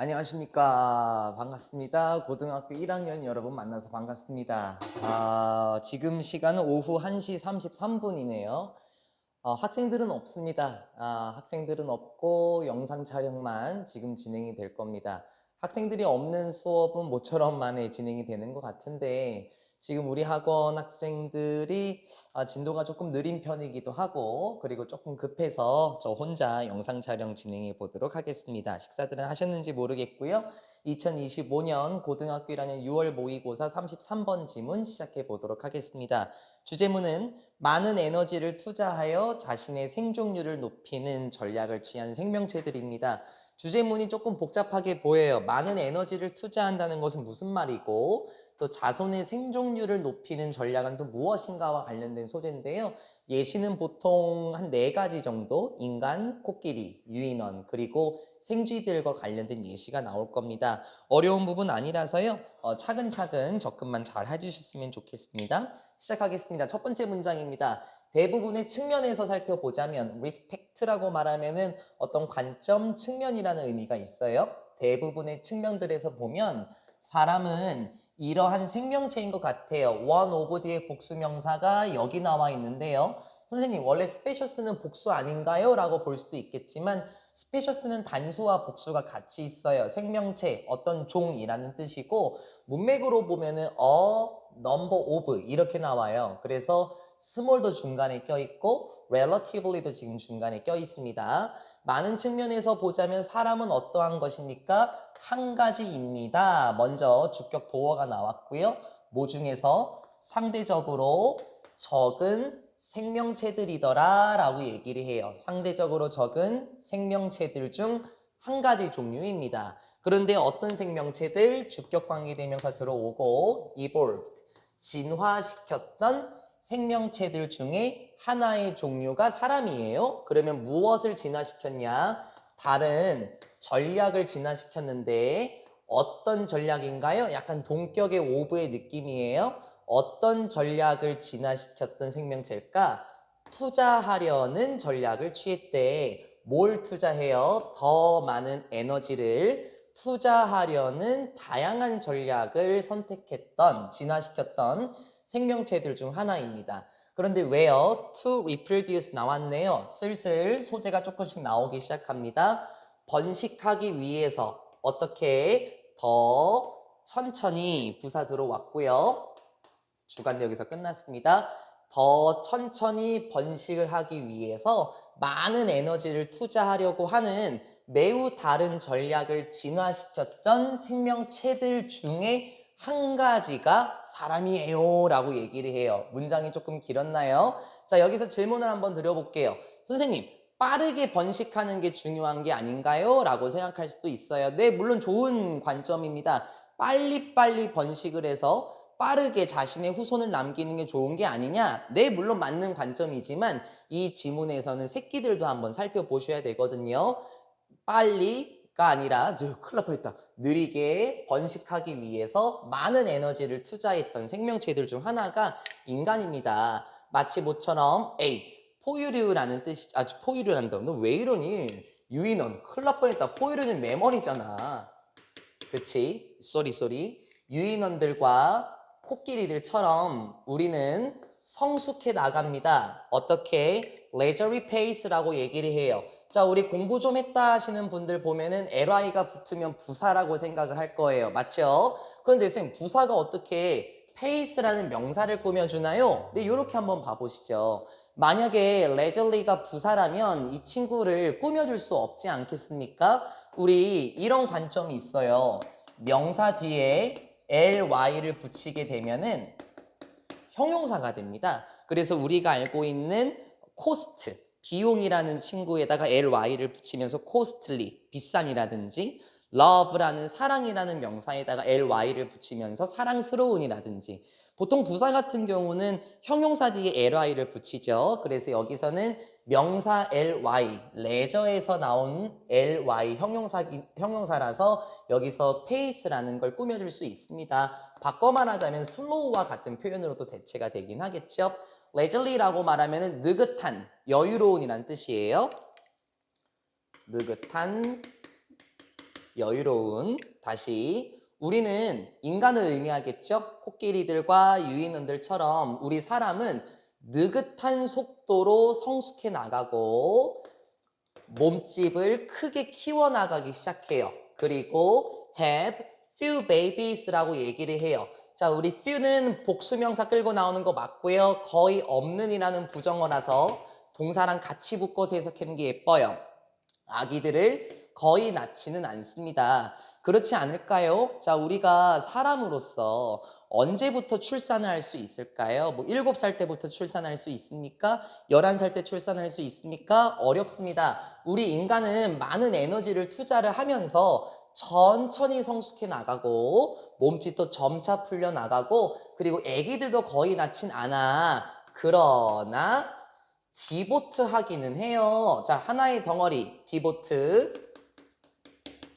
안녕하십니까. 반갑습니다. 고등학교 1학년 여러분 만나서 반갑습니다. 지금 시간은 오후 1시 33분이네요. 학생들은 없습니다. 학생들은 없고 영상 촬영만 지금 진행이 될 겁니다. 학생들이 없는 수업은 모처럼 만에 진행이 되는 것 같은데 지금 우리 학원 학생들이 진도가 조금 느린 편이기도 하고 그리고 조금 급해서 저 혼자 영상 촬영 진행해 보도록 하겠습니다. 식사들은 하셨는지 모르겠고요. 2025년 고등학교 1학년 6월 모의고사 33번 지문 시작해 보도록 하겠습니다. 주제문은 많은 에너지를 투자하여 자신의 생존율을 높이는 전략을 취한 생명체들입니다. 주제문이 조금 복잡하게 보여요. 많은 에너지를 투자한다는 것은 무슨 말이고 또 자손의 생존율을 높이는 전략은 또 무엇인가와 관련된 소재인데요. 예시는 보통 한 4가지 정도 인간, 코끼리, 유인원 그리고 생쥐들과 관련된 예시가 나올 겁니다. 어려운 부분 아니라서요. 차근차근 접근만 잘 해주셨으면 좋겠습니다. 시작하겠습니다. 첫 번째 문장입니다. 대부분의 측면에서 살펴보자면 respect라고 말하면은 어떤 관점, 측면이라는 의미가 있어요. 대부분의 측면들에서 보면 사람은 이러한 생명체인 것 같아요. one of 뒤에 복수명사가 여기 나와 있는데요. 선생님 원래 스페셔스는 복수 아닌가요? 라고 볼 수도 있겠지만 스페셔스는 단수와 복수가 같이 있어요. 생명체, 어떤 종이라는 뜻이고 문맥으로 보면은 number of 이렇게 나와요. 그래서 small도 중간에 껴있고 relatively도 지금 중간에 껴있습니다. 많은 측면에서 보자면 사람은 어떠한 것입니까? 한 가지입니다. 먼저 주격 보어가 나왔고요. 뭐 중에서 상대적으로 적은 생명체들이더라 라고 얘기를 해요. 상대적으로 적은 생명체들 중 한 가지 종류입니다. 그런데 어떤 생명체들 주격 관계대명사 들어오고 evolved 진화시켰던 생명체들 중에 하나의 종류가 사람이에요. 그러면 무엇을 진화시켰냐? 다른 전략을 진화시켰는데 어떤 전략인가요? 약간 동격의 오브의 느낌이에요. 어떤 전략을 진화시켰던 생명체일까? 투자하려는 전략을 취했대. 뭘 투자해요? 더 많은 에너지를 투자하려는 다양한 전략을 선택했던, 진화시켰던 생명체들 중 하나입니다. 그런데 왜요? to reproduce 나왔네요. 슬슬 소재가 조금씩 나오기 시작합니다. 번식하기 위해서 어떻게 더 천천히 부사 들어왔고요. 주간도 여기서 끝났습니다. 더 천천히 번식을 하기 위해서 많은 에너지를 투자하려고 하는 매우 다른 전략을 진화시켰던 생명체들 중에 한 가지가 사람이에요 라고 얘기를 해요. 문장이 조금 길었나요? 자, 여기서 질문을 한번 드려볼게요. 선생님, 빠르게 번식하는 게 중요한 게 아닌가요? 라고 생각할 수도 있어요. 네, 물론 좋은 관점입니다. 빨리빨리 번식을 해서 빠르게 자신의 후손을 남기는 게 좋은 게 아니냐? 네, 물론 맞는 관점이지만 이 지문에서는 새끼들도 한번 살펴보셔야 되거든요. 빨리가 아니라 큰일 날 뻔했다. 느리게 번식하기 위해서 많은 에너지를 투자했던 생명체들 중 하나가 인간입니다. 마치 모처럼 apes, 포유류라는 뜻이 포유류란다. 너 왜 이러니? 유인원, 큰일 날 뻔했다. 포유류는 메머리잖아. 그렇지? 쏘리. 유인원들과 코끼리들처럼 우리는 성숙해 나갑니다. 어떻게? leisurely pace라고 얘기를 해요. 자, 우리 공부 좀 했다 하시는 분들 보면은 ly가 붙으면 부사라고 생각을 할 거예요. 맞죠? 그런데 선생님, 부사가 어떻게 pace라는 명사를 꾸며주나요? 네, 이렇게 한번 봐보시죠. 만약에 leisurely가 부사라면 이 친구를 꾸며줄 수 없지 않겠습니까? 우리 이런 관점이 있어요. 명사 뒤에 ly를 붙이게 되면은 형용사가 됩니다. 그래서 우리가 알고 있는 cost, 비용이라는 친구에다가 ly를 붙이면서 costly, 비싼이라든지 love라는 사랑이라는 명사에다가 ly를 붙이면서 사랑스러운이라든지 보통 부사 같은 경우는 형용사 뒤에 ly를 붙이죠. 그래서 여기서는 명사 ly, 레저에서 나온 ly 형용사라서 여기서 pace라는 걸 꾸며줄 수 있습니다. 바꿔 말하자면 slow와 같은 표현으로도 대체가 되긴 하겠죠. leisurely라고 말하면 느긋한, 여유로운이란 뜻이에요. 느긋한, 여유로운. 다시 우리는 인간을 의미하겠죠? 코끼리들과 유인원들처럼 우리 사람은 느긋한 속도로 성숙해 나가고 몸집을 크게 키워나가기 시작해요. 그리고 have few babies라고 얘기를 해요. 자, 우리 few는 복수명사 끌고 나오는 거 맞고요. 거의 없는이라는 부정어라서 동사랑 같이 묶어서 해석하는 게 예뻐요. 아기들을 거의 낳지는 않습니다. 그렇지 않을까요? 자, 우리가 사람으로서 언제부터 출산을 할 수 있을까요? 뭐 7살 때부터 출산할 수 있습니까? 11살 때 출산할 수 있습니까? 어렵습니다. 우리 인간은 많은 에너지를 투자를 하면서 천천히 성숙해 나가고 몸집도 점차 풀려 나가고 그리고 아기들도 거의 낳진 않아. 그러나 디보트 하기는 해요. 자, 하나의 덩어리 디보트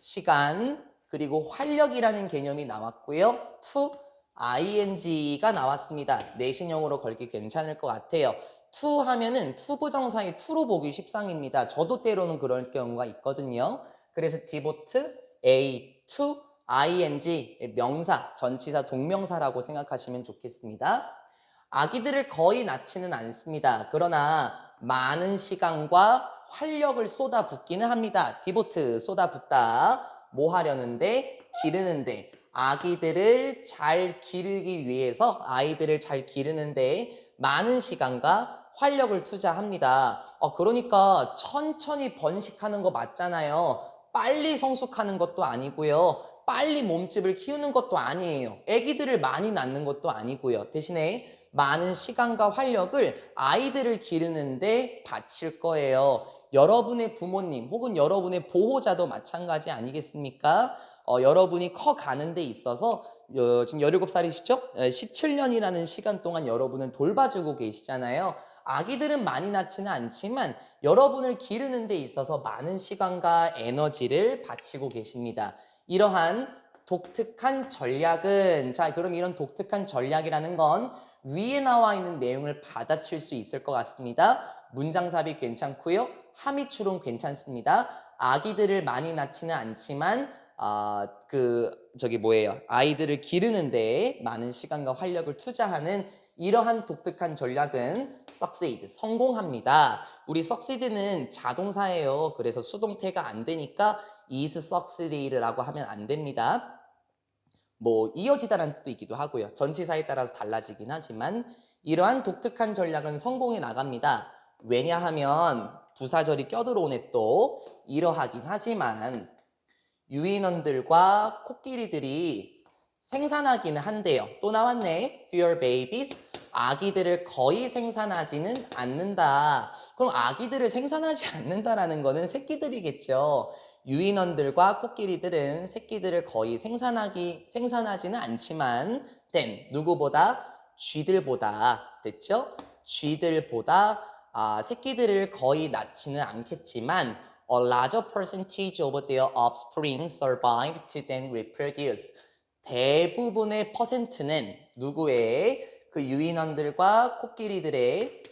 시간 그리고 활력이라는 개념이 나왔고요. to ing가 나왔습니다. 내신형으로 걸기 괜찮을 것 같아요. to 하면은 투부정사의 to로 보기 십상입니다. 저도 때로는 그럴 경우가 있거든요. 그래서 devote, a, to, ing, 명사, 전치사, 동명사라고 생각하시면 좋겠습니다. 아기들을 거의 낳지는 않습니다. 그러나 많은 시간과 활력을 쏟아붓기는 합니다. 디보트 쏟아붓다. 뭐 하려는데? 기르는데. 아기들을 잘 기르기 위해서 아이들을 잘 기르는데 많은 시간과 활력을 투자합니다. 그러니까 천천히 번식하는 거 맞잖아요. 빨리 성숙하는 것도 아니고요. 빨리 몸집을 키우는 것도 아니에요. 아기들을 많이 낳는 것도 아니고요. 대신에 많은 시간과 활력을 아이들을 기르는데 바칠 거예요. 여러분의 부모님 혹은 여러분의 보호자도 마찬가지 아니겠습니까? 여러분이 커가는 데 있어서 지금 17살이시죠? 17년이라는 시간 동안 여러분을 돌봐주고 계시잖아요. 아기들은 많이 낳지는 않지만 여러분을 기르는 데 있어서 많은 시간과 에너지를 바치고 계십니다. 이러한 독특한 전략은 자, 그럼 이런 독특한 전략이라는 건 위에 나와 있는 내용을 받아칠 수 있을 것 같습니다. 문장삽입 괜찮고요. 함의추론 괜찮습니다. 아기들을 많이 낳지는 않지만 아이들을 기르는데 많은 시간과 활력을 투자하는 이러한 독특한 전략은 succeed, 성공합니다. 우리 succeed는 자동사예요. 그래서 수동태가 안 되니까 is succeed라고 하면 안 됩니다. 뭐 이어지다라는 뜻도 있기도 하고요. 전치사에 따라서 달라지긴 하지만 이러한 독특한 전략은 성공해 나갑니다. 왜냐하면 부사절이 껴들어오네 또 이러하긴 하지만 유인원들과 코끼리들이 생산하기는 한대요. 또 나왔네. Fewer babies. 아기들을 거의 생산하지는 않는다. 그럼 아기들을 생산하지 않는다라는 거는 새끼들이겠죠. 유인원들과 코끼리들은 새끼들을 거의 생산하지는 않지만 then 누구보다 쥐들보다 됐죠? 쥐들보다 새끼들을 거의 낳지는 않겠지만 a larger percentage of their offspring survive to then reproduce. 대부분의 퍼센트는 누구의 그 유인원들과 코끼리들의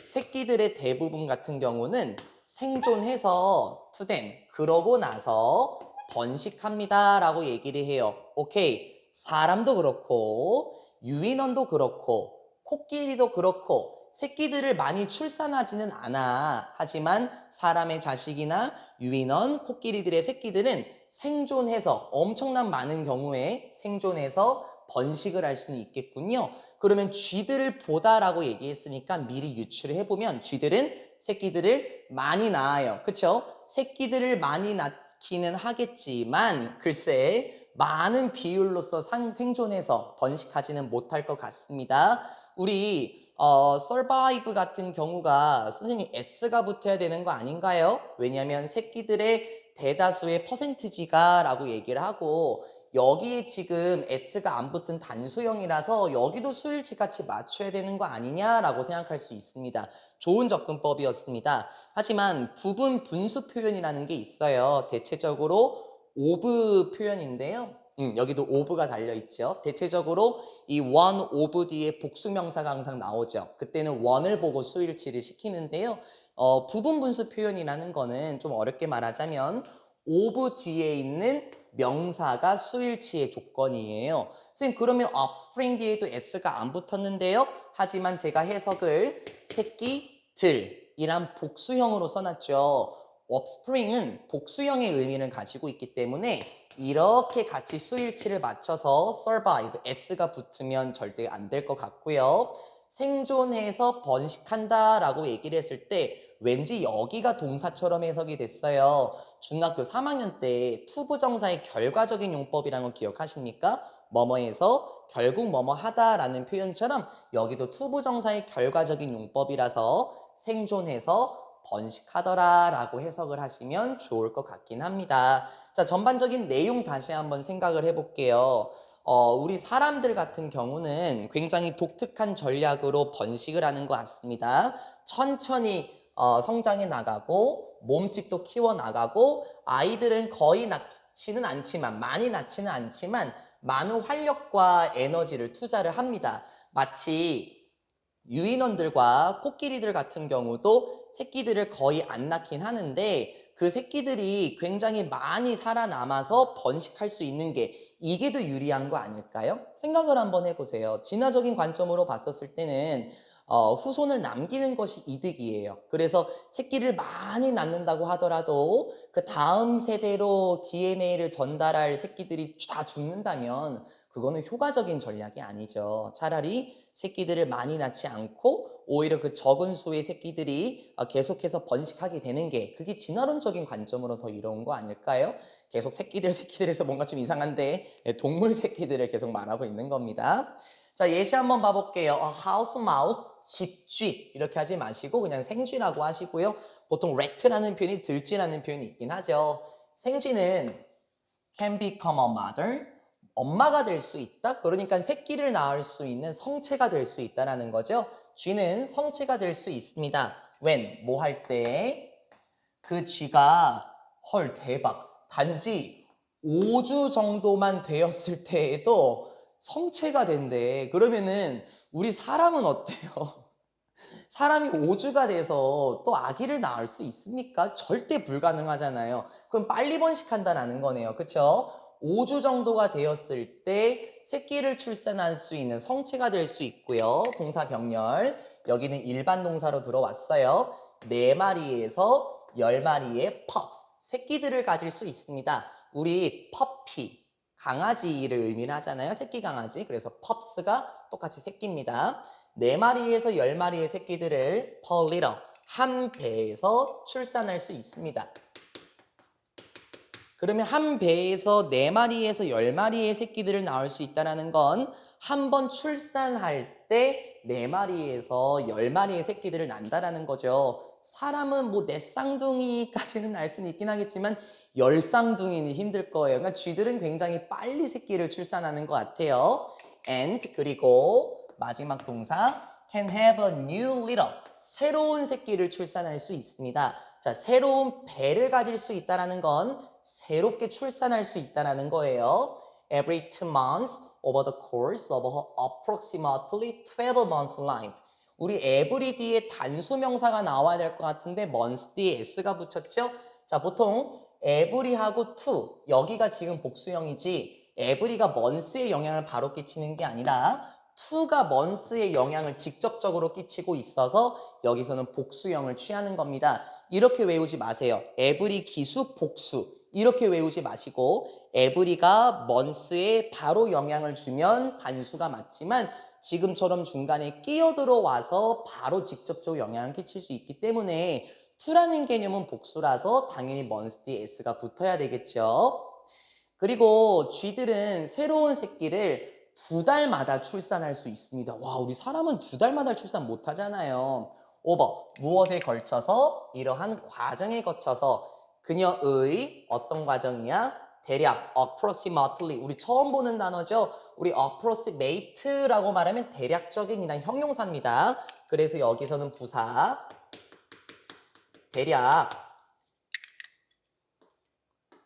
새끼들의 대부분 같은 경우는 생존해서 to then 그러고 나서 번식합니다 라고 얘기를 해요. 오케이. 사람도 그렇고 유인원도 그렇고 코끼리도 그렇고 새끼들을 많이 출산하지는 않아. 하지만 사람의 자식이나 유인원, 코끼리들의 새끼들은 생존해서 엄청난 많은 경우에 생존해서 번식을 할 수는 있겠군요. 그러면 쥐들을 보다라고 얘기했으니까 미리 유추를 해보면 쥐들은 새끼들을 많이 낳아요. 그쵸? 새끼들을 많이 낳기는 하겠지만 글쎄 많은 비율로서 생존해서 번식하지는 못할 것 같습니다. 우리 survive 같은 경우가 선생님 S가 붙어야 되는 거 아닌가요? 왜냐하면 새끼들의 대다수의 퍼센트지가 라고 얘기를 하고 여기에 지금 S가 안 붙은 단수형이라서 여기도 수일치 같이 맞춰야 되는 거 아니냐라고 생각할 수 있습니다. 좋은 접근법이었습니다. 하지만 부분 분수 표현이라는 게 있어요. 대체적으로 of 표현인데요. 여기도 of가 달려있죠. 대체적으로 이 one of 뒤에 복수명사가 항상 나오죠. 그때는 one을 보고 수일치를 시키는데요. 부분 분수 표현이라는 거는 좀 어렵게 말하자면 of 뒤에 있는 명사가 수일치의 조건이에요. 선생님 그러면 offspring 뒤에도 s가 안 붙었는데요. 하지만 제가 해석을 새끼들이란 복수형으로 써놨죠. offspring은 복수형의 의미를 가지고 있기 때문에 이렇게 같이 수일치를 맞춰서 survive, s가 붙으면 절대 안 될 것 같고요. 생존해서 번식한다 라고 얘기를 했을 때 왠지 여기가 동사처럼 해석이 됐어요. 중학교 3학년 때 투부정사의 결과적인 용법이라는 거 기억하십니까? 뭐뭐해서 결국 뭐뭐 하다라는 표현처럼 여기도 투부정사의 결과적인 용법이라서 생존해서 번식하더라 라고 해석을 하시면 좋을 것 같긴 합니다. 자, 전반적인 내용 다시 한번 생각을 해볼게요. 우리 사람들 같은 경우는 굉장히 독특한 전략으로 번식을 하는 것 같습니다. 천천히 성장해 나가고 몸집도 키워 나가고 아이들은 거의 낳지는 않지만 많이 낳지는 않지만 많은 활력과 에너지를 투자를 합니다. 마치 유인원들과 코끼리들 같은 경우도 새끼들을 거의 안 낳긴 하는데 그 새끼들이 굉장히 많이 살아남아서 번식할 수 있는 게 이게 더 유리한 거 아닐까요? 생각을 한번 해보세요. 진화적인 관점으로 봤었을 때는 후손을 남기는 것이 이득이에요. 그래서 새끼를 많이 낳는다고 하더라도 그 다음 세대로 DNA를 전달할 새끼들이 다 죽는다면 그거는 효과적인 전략이 아니죠. 차라리 새끼들을 많이 낳지 않고 오히려 그 적은 수의 새끼들이 계속해서 번식하게 되는 게 그게 진화론적인 관점으로 더 이로운 거 아닐까요? 계속 새끼들에서 뭔가 좀 이상한데 동물 새끼들을 계속 말하고 있는 겁니다. 자, 예시 한번 봐볼게요. house mouse, 집쥐 이렇게 하지 마시고 그냥 생쥐라고 하시고요. 보통 rat라는 표현이 들쥐라는 표현이 있긴 하죠. 생쥐는 can become a mother, 엄마가 될 수 있다. 그러니까 새끼를 낳을 수 있는 성체가 될 수 있다라는 거죠. 쥐는 성체가 될 수 있습니다. when 뭐 할 때 그 쥐가 헐 대박 단지 5주 정도만 되었을 때에도 성체가 된대. 그러면은 우리 사람은 어때요? 사람이 5주가 돼서 또 아기를 낳을 수 있습니까? 절대 불가능하잖아요. 그럼 빨리 번식한다는 거네요. 그쵸? 5주 정도가 되었을 때 새끼를 출산할 수 있는 성체가 될 수 있고요. 동사 병렬. 여기는 일반 동사로 들어왔어요. 4마리에서 10마리의 pups, 새끼들을 가질 수 있습니다. 우리 puppy, 강아지를 의미를 하잖아요. 새끼 강아지. 그래서 pups가 똑같이 새끼입니다. 4마리에서 10마리의 새끼들을 per litter, 한 배에서 출산할 수 있습니다. 그러면 한 배에서 4마리에서 10마리의 새끼들을 낳을 수 있다는 건 한 번 출산할 때 4마리에서 10마리의 새끼들을 낳는다는 거죠. 사람은 뭐 4쌍둥이까지는 날 수는 있긴 하겠지만 10쌍둥이는 힘들 거예요. 그러니까 쥐들은 굉장히 빨리 새끼를 출산하는 것 같아요. And 그리고 마지막 동사 can have a new litter, 새로운 새끼를 출산할 수 있습니다. 자, 새로운 배를 가질 수 있다는 건 새롭게 출산할 수 있다는 거예요. Every 2 months over the course of approximately 12 months life. 우리 every 뒤에 단수 명사가 나와야 될 것 같은데 months 뒤에 s가 붙였죠? 자, 보통 every하고 to, 여기가 지금 복수형이지 every가 months에 영향을 바로 끼치는 게 아니라 to가 months에 영향을 직접적으로 끼치고 있어서 여기서는 복수형을 취하는 겁니다. 이렇게 외우지 마세요. every 기수 복수. 이렇게 외우지 마시고 every가 months에 바로 영향을 주면 단수가 맞지만 지금처럼 중간에 끼어들어와서 바로 직접적으로 영향을 끼칠 수 있기 때문에 to라는 개념은 복수라서 당연히 months 뒤에 s가 붙어야 되겠죠. 그리고 쥐들은 새로운 새끼를 2달마다 출산할 수 있습니다. 와, 우리 사람은 2달마다 출산 못 하잖아요. 오버, 무엇에 걸쳐서 이러한 과정에 거쳐서 그녀의 어떤 과정이야? 대략 approximately, 우리 처음 보는 단어죠. 우리 approximate라고 말하면 대략적인 이란 형용사입니다. 그래서 여기서는 부사 대략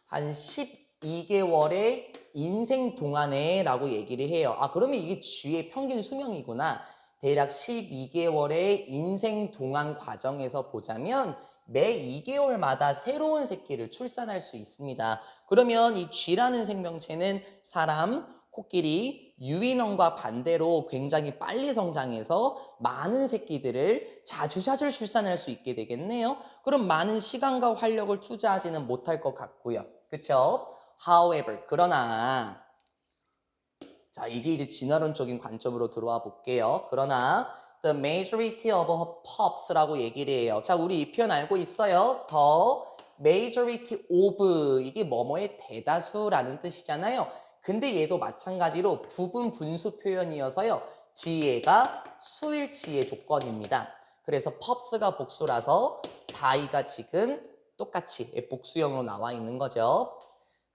한 12개월의 인생 동안에 라고 얘기를 해요. 아, 그러면 이게 쥐의 평균 수명이구나. 대략 12개월의 인생 동안 과정에서 보자면 매 2개월마다 새로운 새끼를 출산할 수 있습니다. 그러면 이 쥐라는 생명체는 사람, 코끼리, 유인원과 반대로 굉장히 빨리 성장해서 많은 새끼들을 자주자주 출산할 수 있게 되겠네요. 그럼 많은 시간과 활력을 투자하지는 못할 것 같고요. 그쵸? However, 그러나 자, 이게 이제 진화론적인 관점으로 들어와 볼게요. 그러나 the majority of her pups라고 얘기를 해요. 자, 우리 이 표현 알고 있어요? the majority of 이게 뭐뭐의 대다수라는 뜻이잖아요. 근데 얘도 마찬가지로 부분 분수 표현이어서요. 뒤에가 수일치의 조건입니다. 그래서 pups가 복수라서 다이가 지금 똑같이 복수형으로 나와 있는 거죠.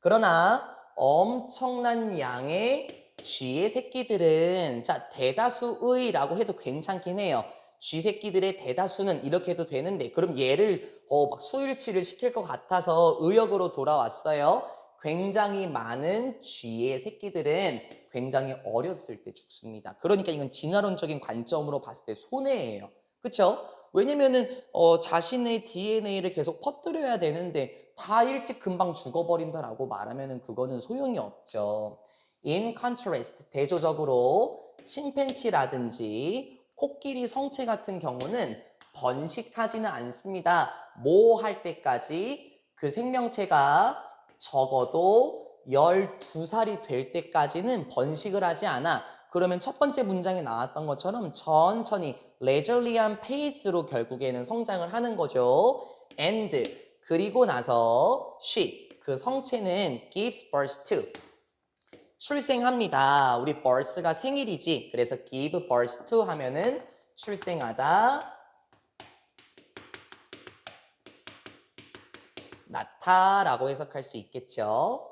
그러나 엄청난 양의 쥐의 새끼들은 자 대다수의라고 해도 괜찮긴 해요. 쥐 새끼들의 대다수는 이렇게 해도 되는데 그럼 얘를 막 수일치를 시킬 것 같아서 의역으로 돌아왔어요. 굉장히 많은 쥐의 새끼들은 굉장히 어렸을 때 죽습니다. 그러니까 이건 진화론적인 관점으로 봤을 때 손해예요. 그렇죠? 왜냐면은 자신의 DNA를 계속 퍼뜨려야 되는데 다 일찍 금방 죽어버린다라고 말하면은 그거는 소용이 없죠. In contrast, 대조적으로 침팬치라든지 코끼리 성체 같은 경우는 번식하지는 않습니다. 뭐 할 때까지 그 생명체가 적어도 12살이 될 때까지는 번식을 하지 않아. 그러면 첫 번째 문장에 나왔던 것처럼 천천히 레저리한 페이스로 결국에는 성장을 하는 거죠. And 그리고 나서 she 그 성체는 gives birth to 출생합니다. 우리 birth가 생일이지. 그래서 give birth to 하면은 출생하다, 낳다라고 해석할 수 있겠죠.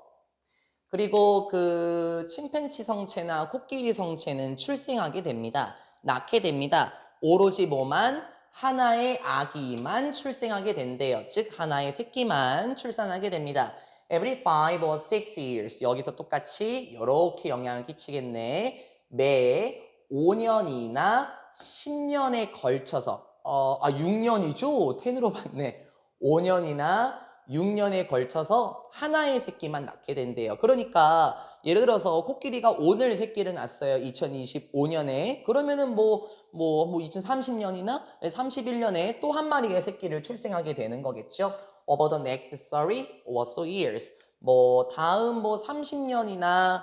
그리고 그 침팬치 성체나 코끼리 성체는 출생하게 됩니다. 낳게 됩니다. 오로지 뭐만? 하나의 아기만 출생하게 된대요. 즉 하나의 새끼만 출산하게 됩니다. Every 5 or 6 years 여기서 똑같이 이렇게 영향을 끼치겠네. 매 5년이나 10년에 걸쳐서 6년이죠? 10으로 봤네. 5년이나 6년에 걸쳐서 하나의 새끼만 낳게 된대요. 그러니까 예를 들어서 코끼리가 오늘 새끼를 낳았어요. 2025년에. 그러면은 2030년이나 31년에 또 한 마리의 새끼를 출생하게 되는 거겠죠. Over the next 30 or so years. 다음 30년이나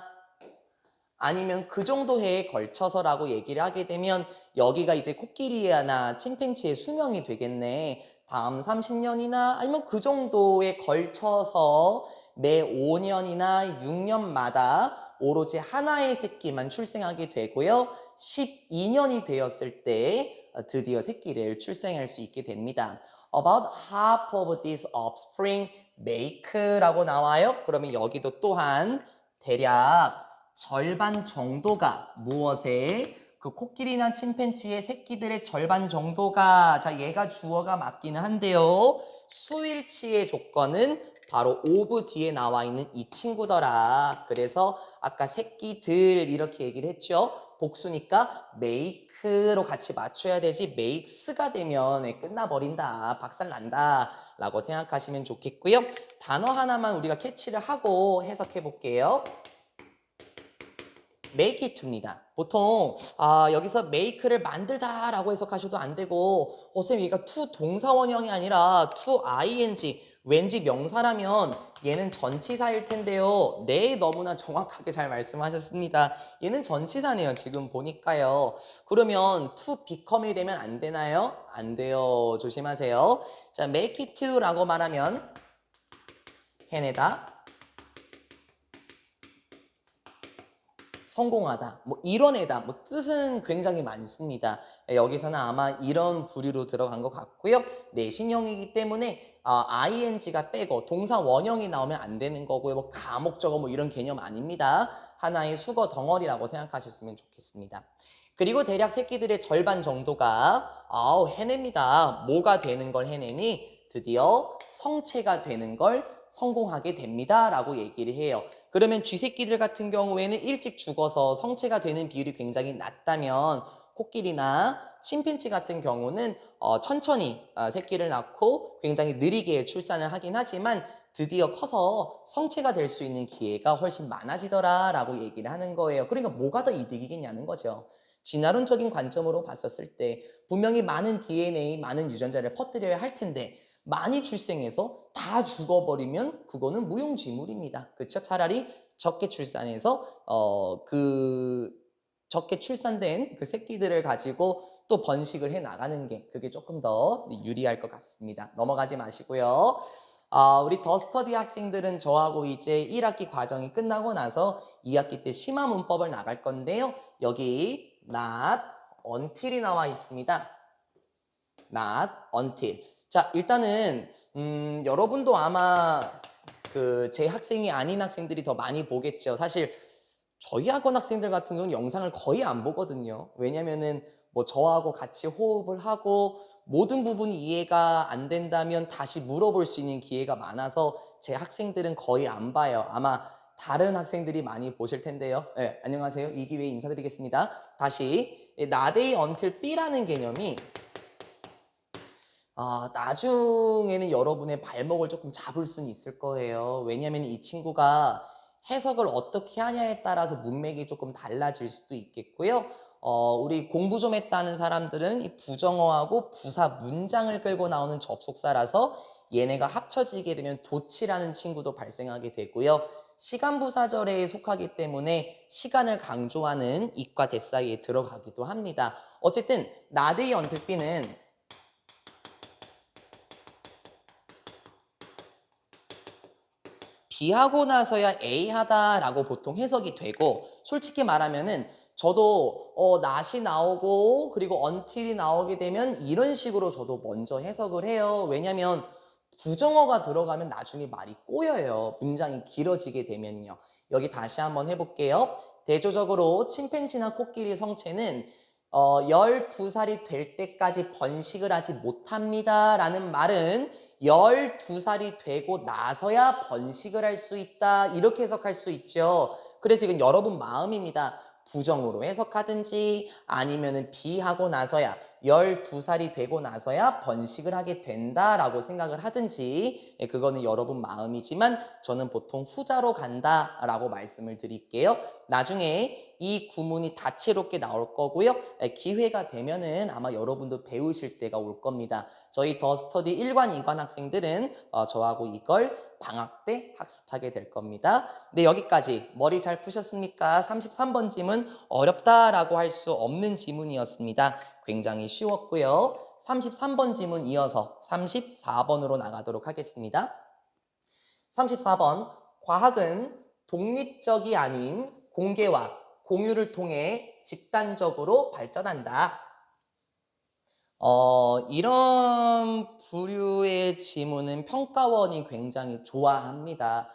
아니면 그 정도 해에 걸쳐서라고 얘기를 하게 되면 여기가 이제 코끼리나 침팬지의 수명이 되겠네. 다음 30년이나 아니면 그 정도에 걸쳐서 매 5년이나 6년마다 오로지 하나의 새끼만 출생하게 되고요. 12년이 되었을 때 드디어 새끼를 출생할 수 있게 됩니다. About half of these offspring make라고 나와요. 그러면 여기도 또한 대략 절반 정도가 무엇에? 그 코끼리나 침팬지의 새끼들의 절반 정도가 자 얘가 주어가 맞기는 한데요. 수일치의 조건은 바로 of 뒤에 나와 있는 이 친구더라. 그래서 아까 새끼들 이렇게 얘기를 했죠. 복수니까 make로 같이 맞춰야 되지 makes가 되면 끝나버린다. 박살난다. 라고 생각하시면 좋겠고요. 단어 하나만 우리가 캐치를 하고 해석해 볼게요. make it to입니다. 보통 여기서 make를 만들다 라고 해석하셔도 안 되고 선생님 얘가 to 동사원형이 아니라 to ing 왠지 명사라면 얘는 전치사일 텐데요. 네, 너무나 정확하게 잘 말씀하셨습니다. 얘는 전치사네요. 지금 보니까요. 그러면 to become이 되면 안 되나요? 안 돼요. 조심하세요. 자, make it to 라고 말하면 해내다, 성공하다, 이뤄내다, 뜻은 굉장히 많습니다. 여기서는 아마 이런 부류로 들어간 것 같고요. 내신형이기 때문에 ing가 빼고 동사 원형이 나오면 안 되는 거고요. 가목적어 이런 개념 아닙니다. 하나의 수거 덩어리라고 생각하셨으면 좋겠습니다. 그리고 대략 새끼들의 절반 정도가 해냅니다. 뭐가 되는 걸 해내니? 드디어 성체가 되는 걸 성공하게 됩니다. 라고 얘기를 해요. 그러면 쥐새끼들 같은 경우에는 일찍 죽어서 성체가 되는 비율이 굉장히 낮다면 코끼리나 침팬지 같은 경우는 천천히 새끼를 낳고 굉장히 느리게 출산을 하긴 하지만 드디어 커서 성체가 될 수 있는 기회가 훨씬 많아지더라라고 얘기를 하는 거예요. 그러니까 뭐가 더 이득이겠냐는 거죠. 진화론적인 관점으로 봤었을 때 분명히 많은 DNA, 많은 유전자를 퍼뜨려야 할 텐데 많이 출생해서 다 죽어버리면 그거는 무용지물입니다. 그렇죠? 차라리 적게 출산해서 적게 출산된 그 새끼들을 가지고 또 번식을 해 나가는 게 그게 조금 더 유리할 것 같습니다. 넘어가지 마시고요. 우리 더 스터디 학생들은 저하고 이제 1학기 과정이 끝나고 나서 2학기 때 심화 문법을 나갈 건데요. 여기 not, until이 나와 있습니다. not, until. 자, 일단은 여러분도 아마 그 제 학생이 아닌 학생들이 더 많이 보겠죠. 사실 저희 학원 학생들 같은 경우는 영상을 거의 안 보거든요. 왜냐면은 뭐 저하고 같이 호흡을 하고 모든 부분이 이해가 안 된다면 다시 물어볼 수 있는 기회가 많아서 제 학생들은 거의 안 봐요. 아마 다른 학생들이 많이 보실 텐데요. 네, 안녕하세요. 이 기회에 인사드리겠습니다. 다시 not A until B라는 개념이 나중에는 여러분의 발목을 조금 잡을 수는 있을 거예요. 왜냐하면 이 친구가 해석을 어떻게 하냐에 따라서 문맥이 조금 달라질 수도 있겠고요. 우리 공부 좀 했다는 사람들은 이 부정어하고 부사 문장을 끌고 나오는 접속사라서 얘네가 합쳐지게 되면 도치라는 친구도 발생하게 되고요. 시간부사절에 속하기 때문에 시간을 강조하는 이과 대사이에 들어가기도 합니다. 어쨌든 나데이 언틀비는 B하고 나서야 A 하다라고 보통 해석이 되고 솔직히 말하면은 저도 not이 나오고 그리고 until이 나오게 되면 이런 식으로 저도 먼저 해석을 해요. 왜냐면 부정어가 들어가면 나중에 말이 꼬여요. 문장이 길어지게 되면요. 여기 다시 한번 해볼게요. 대조적으로 침팬지나 코끼리 성체는 12살이 될 때까지 번식을 하지 못합니다. 라는 말은 12살이 되고 나서야 번식을 할 수 있다. 이렇게 해석할 수 있죠. 그래서 이건 여러분 마음입니다. 부정으로 해석하든지 아니면은 비하고 나서야 12살이 되고 나서야 번식을 하게 된다라고 생각을 하든지 그거는 여러분 마음이지만 저는 보통 후자로 간다라고 말씀을 드릴게요. 나중에 이 구문이 다채롭게 나올 거고요. 기회가 되면은 아마 여러분도 배우실 때가 올 겁니다. 저희 더 스터디 1관, 2관 학생들은 저하고 이걸 방학 때 학습하게 될 겁니다. 네, 여기까지 머리 잘 푸셨습니까? 33번 지문 어렵다라고 할 수 없는 지문이었습니다. 굉장히 쉬웠고요. 33번 지문 이어서 34번으로 나가도록 하겠습니다. 34번, 과학은 독립적이 아닌 공개와 공유를 통해 집단적으로 발전한다. 이런 부류의 지문은 평가원이 굉장히 좋아합니다.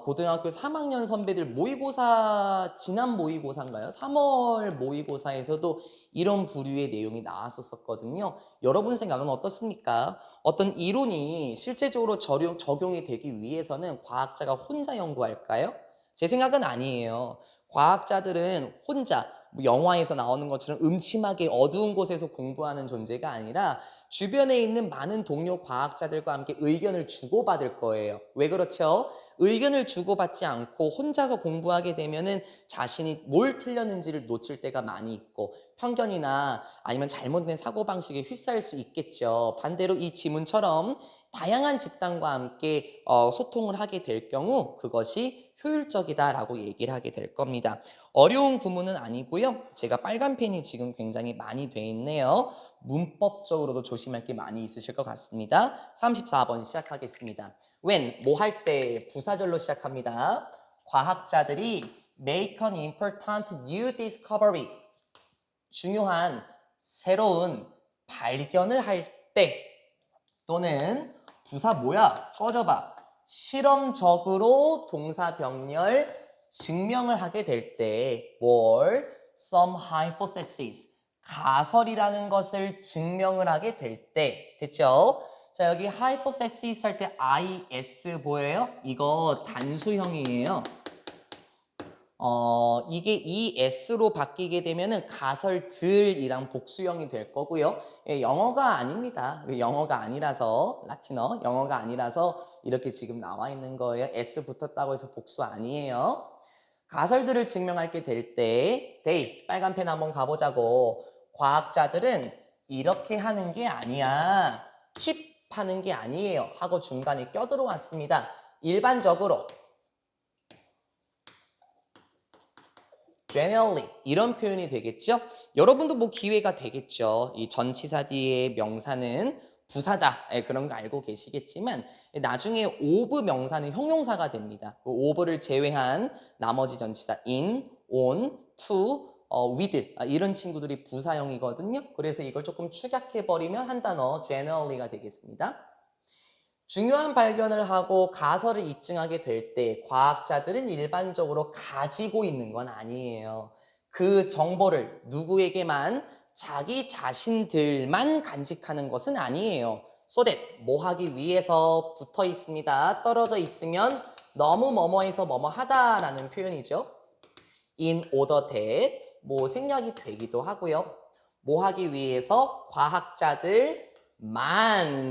고등학교 3학년 선배들 모의고사, 지난 모의고사인가요? 3월 모의고사에서도 이런 부류의 내용이 나왔었거든요. 여러분 생각은 어떻습니까? 어떤 이론이 실제적으로 적용이 되기 위해서는 과학자가 혼자 연구할까요? 제 생각은 아니에요. 과학자들은 혼자 영화에서 나오는 것처럼 음침하게 어두운 곳에서 공부하는 존재가 아니라 주변에 있는 많은 동료 과학자들과 함께 의견을 주고받을 거예요. 왜 그렇죠? 의견을 주고받지 않고 혼자서 공부하게 되면은 자신이 뭘 틀렸는지를 놓칠 때가 많이 있고 편견이나 아니면 잘못된 사고방식에 휩싸일 수 있겠죠. 반대로 이 지문처럼 다양한 집단과 함께 소통을 하게 될 경우 그것이 효율적이다라고 얘기를 하게 될 겁니다. 어려운 구문은 아니고요. 제가 빨간 펜이 지금 굉장히 많이 돼 있네요. 문법적으로도 조심할 게 많이 있으실 것 같습니다. 34번 시작하겠습니다. when, 뭐 할 때 부사절로 시작합니다. 과학자들이 make an important new discovery, 중요한 새로운 발견을 할 때 또는 부사 뭐야? 꺼져봐. 실험적으로 동사 병렬 증명을 하게 될 때 뭘? some hypothesis, 가설이라는 것을 증명을 하게 될 때 됐죠? 자, 여기 hypothesis 할 때 is 보여요? 이거 단수형이에요. 이게 ES로 바뀌게 되면은 가설들이랑 복수형이 될 거고요. 예, 영어가 아닙니다. 영어가 아니라서, 라틴어, 영어가 아니라서 이렇게 지금 나와 있는 거예요. S 붙었다고 해서 복수 아니에요. 가설들을 증명하게 될 때, they, 빨간 펜 한번 가보자고. 과학자들은 이렇게 하는 게 아니야. keep 하는 게 아니에요. 하고 중간에 껴들어왔습니다. 일반적으로 generally 이런 표현이 되겠죠. 여러분도 뭐 기회가 되겠죠. 이 전치사 뒤에 명사는 부사다. 그런 거 알고 계시겠지만 나중에 of 명사는 형용사가 됩니다. 그 of를 제외한 나머지 전치사 in, on, to, with 이런 친구들이 부사형이거든요. 그래서 이걸 조금 축약해버리면 한 단어 generally가 되겠습니다. 중요한 발견을 하고 가설을 입증하게 될 때 과학자들은 일반적으로 가지고 있는 건 아니에요. 그 정보를 누구에게만 자기 자신들만 간직하는 것은 아니에요. so that 뭐 하기 위해서 붙어 있습니다. 떨어져 있으면 너무 뭐뭐해서 뭐뭐 하다라는 표현이죠. in order that 뭐 생략이 되기도 하고요. 뭐 하기 위해서 과학자들만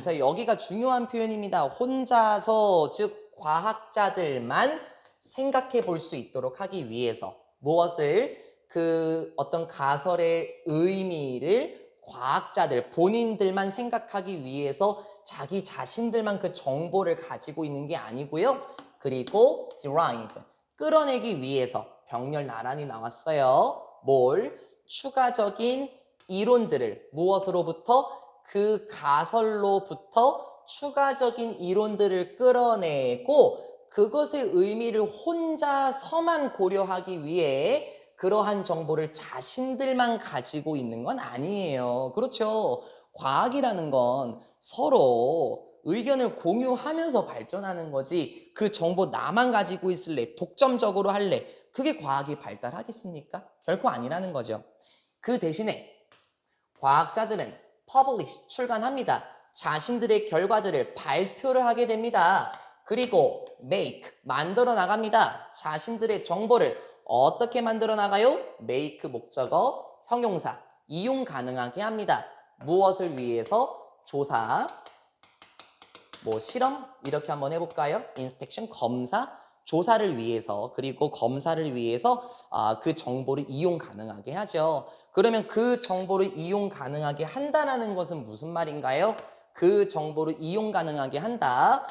자 여기가 중요한 표현입니다. 혼자서 즉 과학자들만 생각해 볼 수 있도록 하기 위해서 무엇을 그 어떤 가설의 의미를 과학자들 본인들만 생각하기 위해서 자기 자신들만 그 정보를 가지고 있는 게 아니고요. 그리고 derive 끌어내기 위해서 병렬 나란히 나왔어요. 뭘? 추가적인 이론들을 무엇으로부터? 그 가설로부터 추가적인 이론들을 끌어내고 그것의 의미를 혼자서만 고려하기 위해 그러한 정보를 자신들만 가지고 있는 건 아니에요. 그렇죠. 과학이라는 건 서로 의견을 공유하면서 발전하는 거지 그 정보 나만 가지고 있을래 독점적으로 할래 그게 과학이 발달하겠습니까? 결코 아니라는 거죠. 그 대신에 과학자들은 publish 출간합니다. 자신들의 결과들을 발표를 하게 됩니다. 그리고 make 만들어 나갑니다. 자신들의 정보를 어떻게 만들어 나가요? make 목적어 형용사 이용 가능하게 합니다. 무엇을 위해서? 조사, 뭐 실험 이렇게 한번 해볼까요? inspection 검사, 조사를 위해서 그리고 검사를 위해서 그 정보를 이용 가능하게 하죠. 그러면 그 정보를 이용 가능하게 한다라는 것은 무슨 말인가요? 그 정보를 이용 가능하게 한다.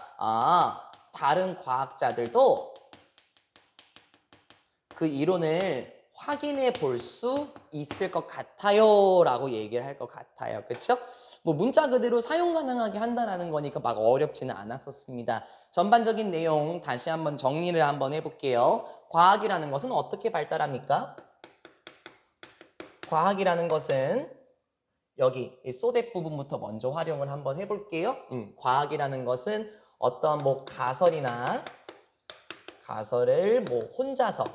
다른 과학자들도 그 이론을 확인해 볼 수 있을 것 같아요 라고 얘기를 할 것 같아요. 그쵸? 뭐 문자 그대로 사용 가능하게 한다는 거니까 막 어렵지는 않았었습니다. 전반적인 내용 다시 한번 정리를 한번 해볼게요. 과학이라는 것은 어떻게 발달합니까? 과학이라는 것은 여기 소댓 부분부터 먼저 활용을 한번 해볼게요. 과학이라는 것은 어떤 뭐 가설을 뭐 혼자서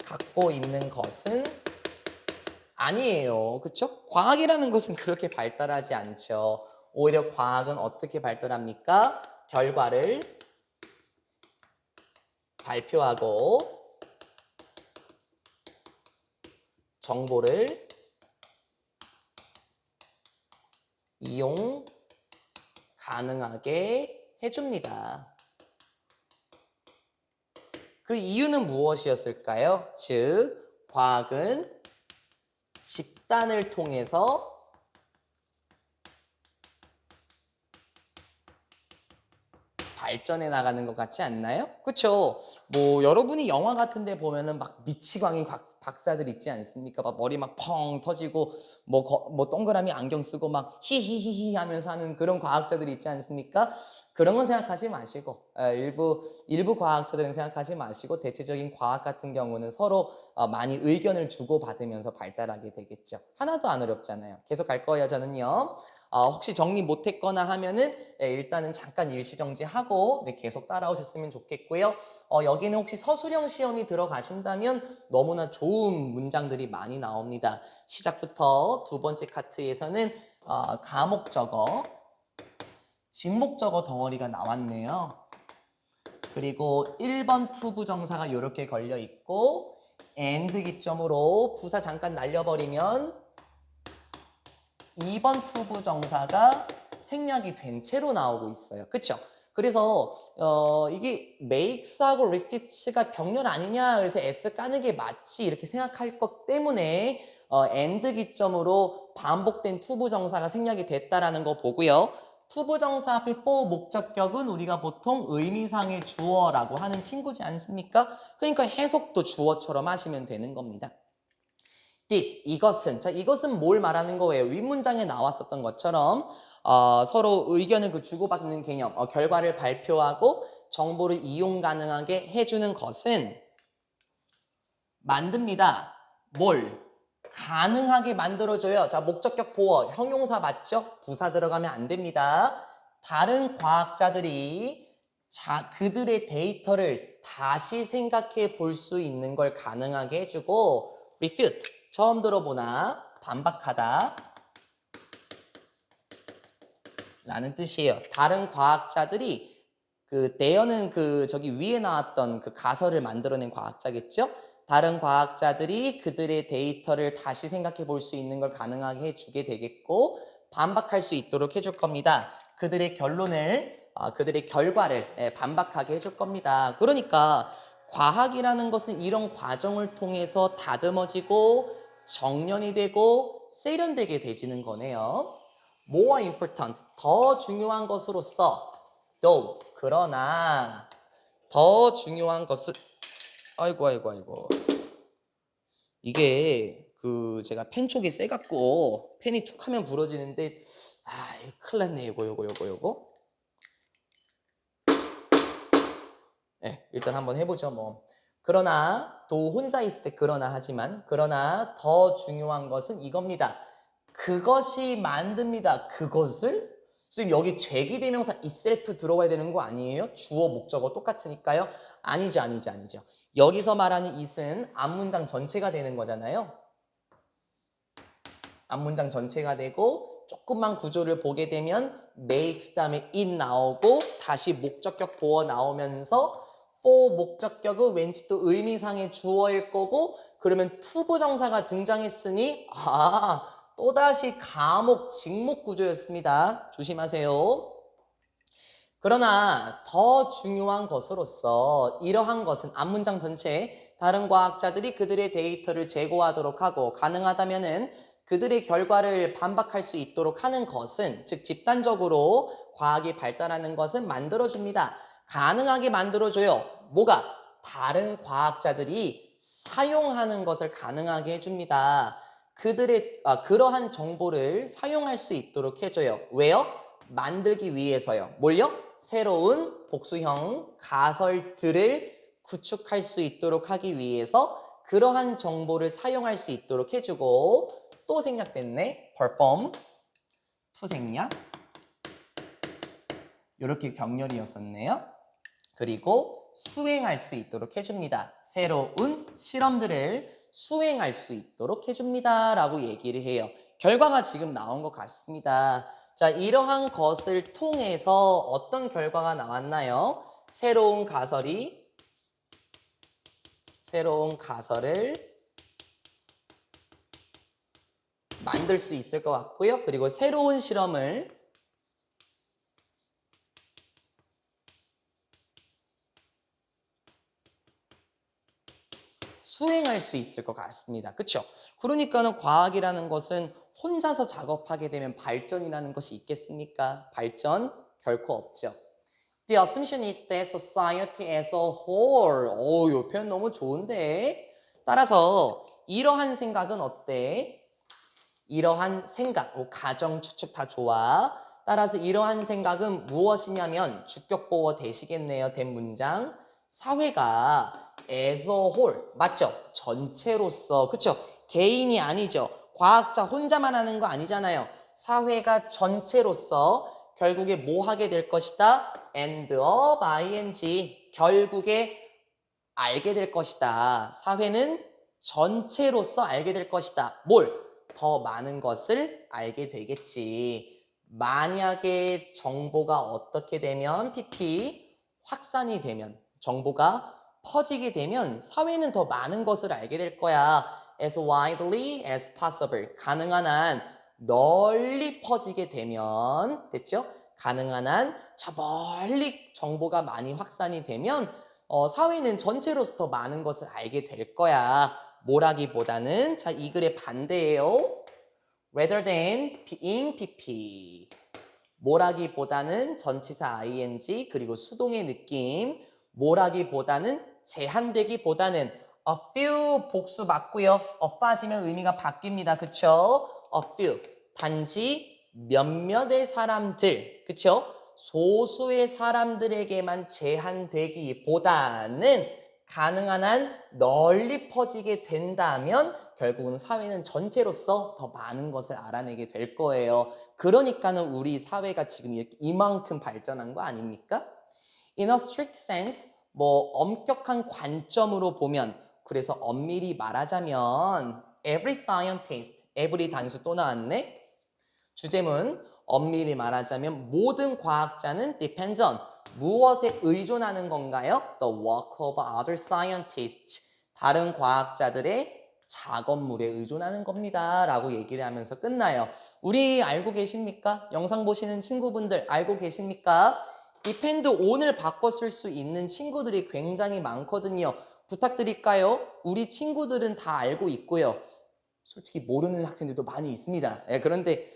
갖고 있는 것은 아니에요. 그쵸? 과학이라는 것은 그렇게 발달하지 않죠. 오히려 과학은 어떻게 발달합니까? 결과를 발표하고 정보를 이용 가능하게 해줍니다. 그 이유는 무엇이었을까요? 즉, 과학은 집단을 통해서 발전해 나가는 것 같지 않나요? 그쵸? 뭐 여러분이 영화 같은 데 보면은 막 미치광이 박사들 있지 않습니까? 막 머리 막 펑 터지고 뭐 동그라미 안경 쓰고 막 히히히히 하면서 하는 그런 과학자들이 있지 않습니까? 그런 건 생각하지 마시고 일부 과학자들은 생각하지 마시고 대체적인 과학 같은 경우는 서로 많이 의견을 주고받으면서 발달하게 되겠죠. 하나도 안 어렵잖아요. 계속 갈 거예요, 저는요. 혹시 정리 못했거나 하면은 일단은 잠깐 일시정지하고 계속 따라오셨으면 좋겠고요. 여기는 혹시 서술형 시험이 들어가신다면 너무나 좋은 문장들이 많이 나옵니다. 시작부터 두 번째 카트에서는 가목적어, 진목적어 덩어리가 나왔네요. 그리고 1번 투부정사가 이렇게 걸려 있고 and 기점으로 부사 잠깐 날려버리면 2번 투부정사가 생략이 된 채로 나오고 있어요. 그쵸? 그래서 이게 makes하고 refits가 병렬 아니냐 그래서 s 까는 게 맞지 이렇게 생각할 것 때문에 and 기점으로 반복된 투부정사가 생략이 됐다라는 거 보고요. 투부정사 앞에 for 목적격은 우리가 보통 의미상의 주어라고 하는 친구지 않습니까? 그러니까 해석도 주어처럼 하시면 되는 겁니다. this, 이것은. 자, 이것은 뭘 말하는 거예요? 윗문장에 나왔었던 것처럼 서로 의견을 주고받는 개념, 결과를 발표하고 정보를 이용 가능하게 해주는 것은 만듭니다. 뭘? 가능하게 만들어줘요. 자, 목적격 보어, 형용사 맞죠? 부사 들어가면 안 됩니다. 다른 과학자들이 그들의 데이터를 다시 생각해 볼 수 있는 걸 가능하게 해주고 refute, 처음 들어보나 반박하다 라는 뜻이에요. 다른 과학자들이 대어는 저기 위에 나왔던 그 가설을 만들어낸 과학자겠죠? 다른 과학자들이 그들의 데이터를 다시 생각해 볼 수 있는 걸 가능하게 해주게 되겠고 반박할 수 있도록 해줄 겁니다. 그들의 그들의 결과를 반박하게 해줄 겁니다. 그러니까 과학이라는 것은 이런 과정을 통해서 다듬어지고 정련이 되고 세련되게 되지는 거네요. more important, 더 중요한 것으로서 though, 그러나 더 중요한 것은 아이고 이게 제가 펜 촉이 세갖고 펜이 툭 하면 부러지는데 이거 큰일 났네 요거 네, 일단 한번 해보죠 뭐. 그러나 또 혼자 있을 때 그러나 더 중요한 것은 이겁니다. 그것이 만듭니다. 그것을? 선생님 여기 제기대명사 itself 들어가야 되는 거 아니에요? 주어 목적어 똑같으니까요. 아니죠. 여기서 말하는 it은 앞문장 전체가 되는 거잖아요. 앞문장 전체가 되고 조금만 구조를 보게 되면 makes 다음에 it 나오고 다시 목적격 보어 나오면서 for 목적격은 왠지 또 의미상의 주어일 거고 그러면 투부정사가 등장했으니 또다시 가목, 직목 구조였습니다. 조심하세요. 그러나 더 중요한 것으로서 이러한 것은 앞문장 전체에 다른 과학자들이 그들의 데이터를 제고하도록 하고 가능하다면은 그들의 결과를 반박할 수 있도록 하는 것은 즉 집단적으로 과학이 발달하는 것은 만들어줍니다. 가능하게 만들어줘요. 뭐가? 다른 과학자들이 사용하는 것을 가능하게 해줍니다. 그러한 정보를 사용할 수 있도록 해줘요. 왜요? 만들기 위해서요. 뭘요? 새로운 복수형 가설들을 구축할 수 있도록 하기 위해서 그러한 정보를 사용할 수 있도록 해주고 또 생략됐네. perform, 투생략 이렇게 병렬이었었네요. 그리고 수행할 수 있도록 해줍니다. 새로운 실험들을 수행할 수 있도록 해줍니다. 라고 얘기를 해요. 결과가 지금 나온 것 같습니다. 자, 이러한 것을 통해서 어떤 결과가 나왔나요? 새로운 가설을 만들 수 있을 것 같고요. 그리고 새로운 실험을 수행할 수 있을 것 같습니다. 그렇죠? 그러니까는 과학이라는 것은 혼자서 작업하게 되면 발전이라는 것이 있겠습니까? 발전 결코 없죠. The assumption is that society as a whole. 이 표현 너무 좋은데. 따라서 이러한 생각은 어때? 이러한 생각, 가정, 추측 다 좋아. 따라서 이러한 생각은 무엇이냐면 주격보어 되시겠네요. 된 문장. 사회가 as a whole, 맞죠? 전체로서, 그쵸? 개인이 아니죠. 과학자 혼자만 하는 거 아니잖아요. 사회가 전체로서 결국에 뭐 하게 될 것이다? end of ing. 결국에 알게 될 것이다. 사회는 전체로서 알게 될 것이다. 뭘? 더 많은 것을 알게 되겠지. 만약에 정보가 어떻게 되면 PP 확산이 되면 정보가 퍼지게 되면 사회는 더 많은 것을 알게 될 거야. As widely as possible. 가능한 한 널리 퍼지게 되면, 됐죠? 가능한 한 저 멀리 정보가 많이 확산이 되면 사회는 전체로서 더 많은 것을 알게 될 거야. 뭐라기보다는 자, 이 글의 반대예요. Rather than being PP. 뭐라기보다는 전치사 ing 그리고 수동의 느낌. 뭐라기보다는 제한되기보다는 a few 복수 맞고요. a 빠지면 의미가 바뀝니다. 그쵸? a few. 단지 몇몇의 사람들. 그쵸? 소수의 사람들에게만 제한되기보다는 가능한 한 널리 퍼지게 된다면 결국은 사회는 전체로서 더 많은 것을 알아내게 될 거예요. 그러니까는 우리 사회가 지금 이렇게 이만큼 발전한 거 아닙니까? In a strict sense, 뭐 엄격한 관점으로 보면 그래서 엄밀히 말하자면 every scientist, every 단수 또 나왔네. 주제문 엄밀히 말하자면 모든 과학자는 depends on 무엇에 의존하는 건가요? The work of other scientists. 다른 과학자들의 작업물에 의존하는 겁니다. 라고 얘기를 하면서 끝나요. 우리 알고 계십니까? 영상 보시는 친구분들 알고 계십니까? depend on을 바꿔 쓸 수 있는 친구들이 굉장히 많거든요. 부탁드릴까요? 우리 친구들은 다 알고 있고요. 솔직히 모르는 학생들도 많이 있습니다. 예, 그런데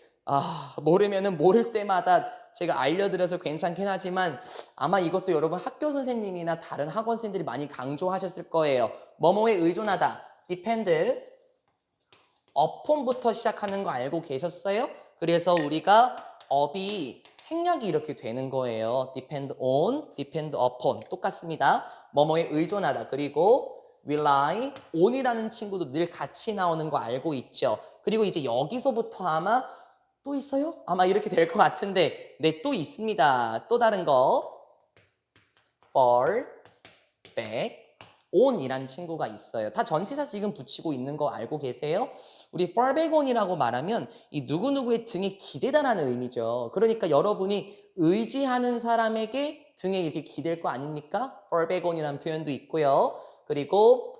모르면은 모를 때마다 제가 알려드려서 괜찮긴 하지만 아마 이것도 여러분 학교 선생님이나 다른 학원 선생님들이 많이 강조하셨을 거예요. 뭐뭐에 의존하다. depend upon부터 시작하는 거 알고 계셨어요? 그래서 우리가 up이 생략이 이렇게 되는 거예요. depend on, depend upon 똑같습니다. 뭐뭐에 의존하다. 그리고 rely on이라는 친구도 늘 같이 나오는 거 알고 있죠. 그리고 이제 여기서부터 아마 또 있어요? 아마 이렇게 될 것 같은데 네, 또 있습니다. 또 다른 거 fall back on이란 친구가 있어요. 다 전치사 지금 붙이고 있는 거 알고 계세요? 우리 fall back on이라고 말하면 이 누구누구의 등에 기대다라는 의미죠. 그러니까 여러분이 의지하는 사람에게 등에 이렇게 기댈 거 아닙니까? fall back on이라는 표현도 있고요. 그리고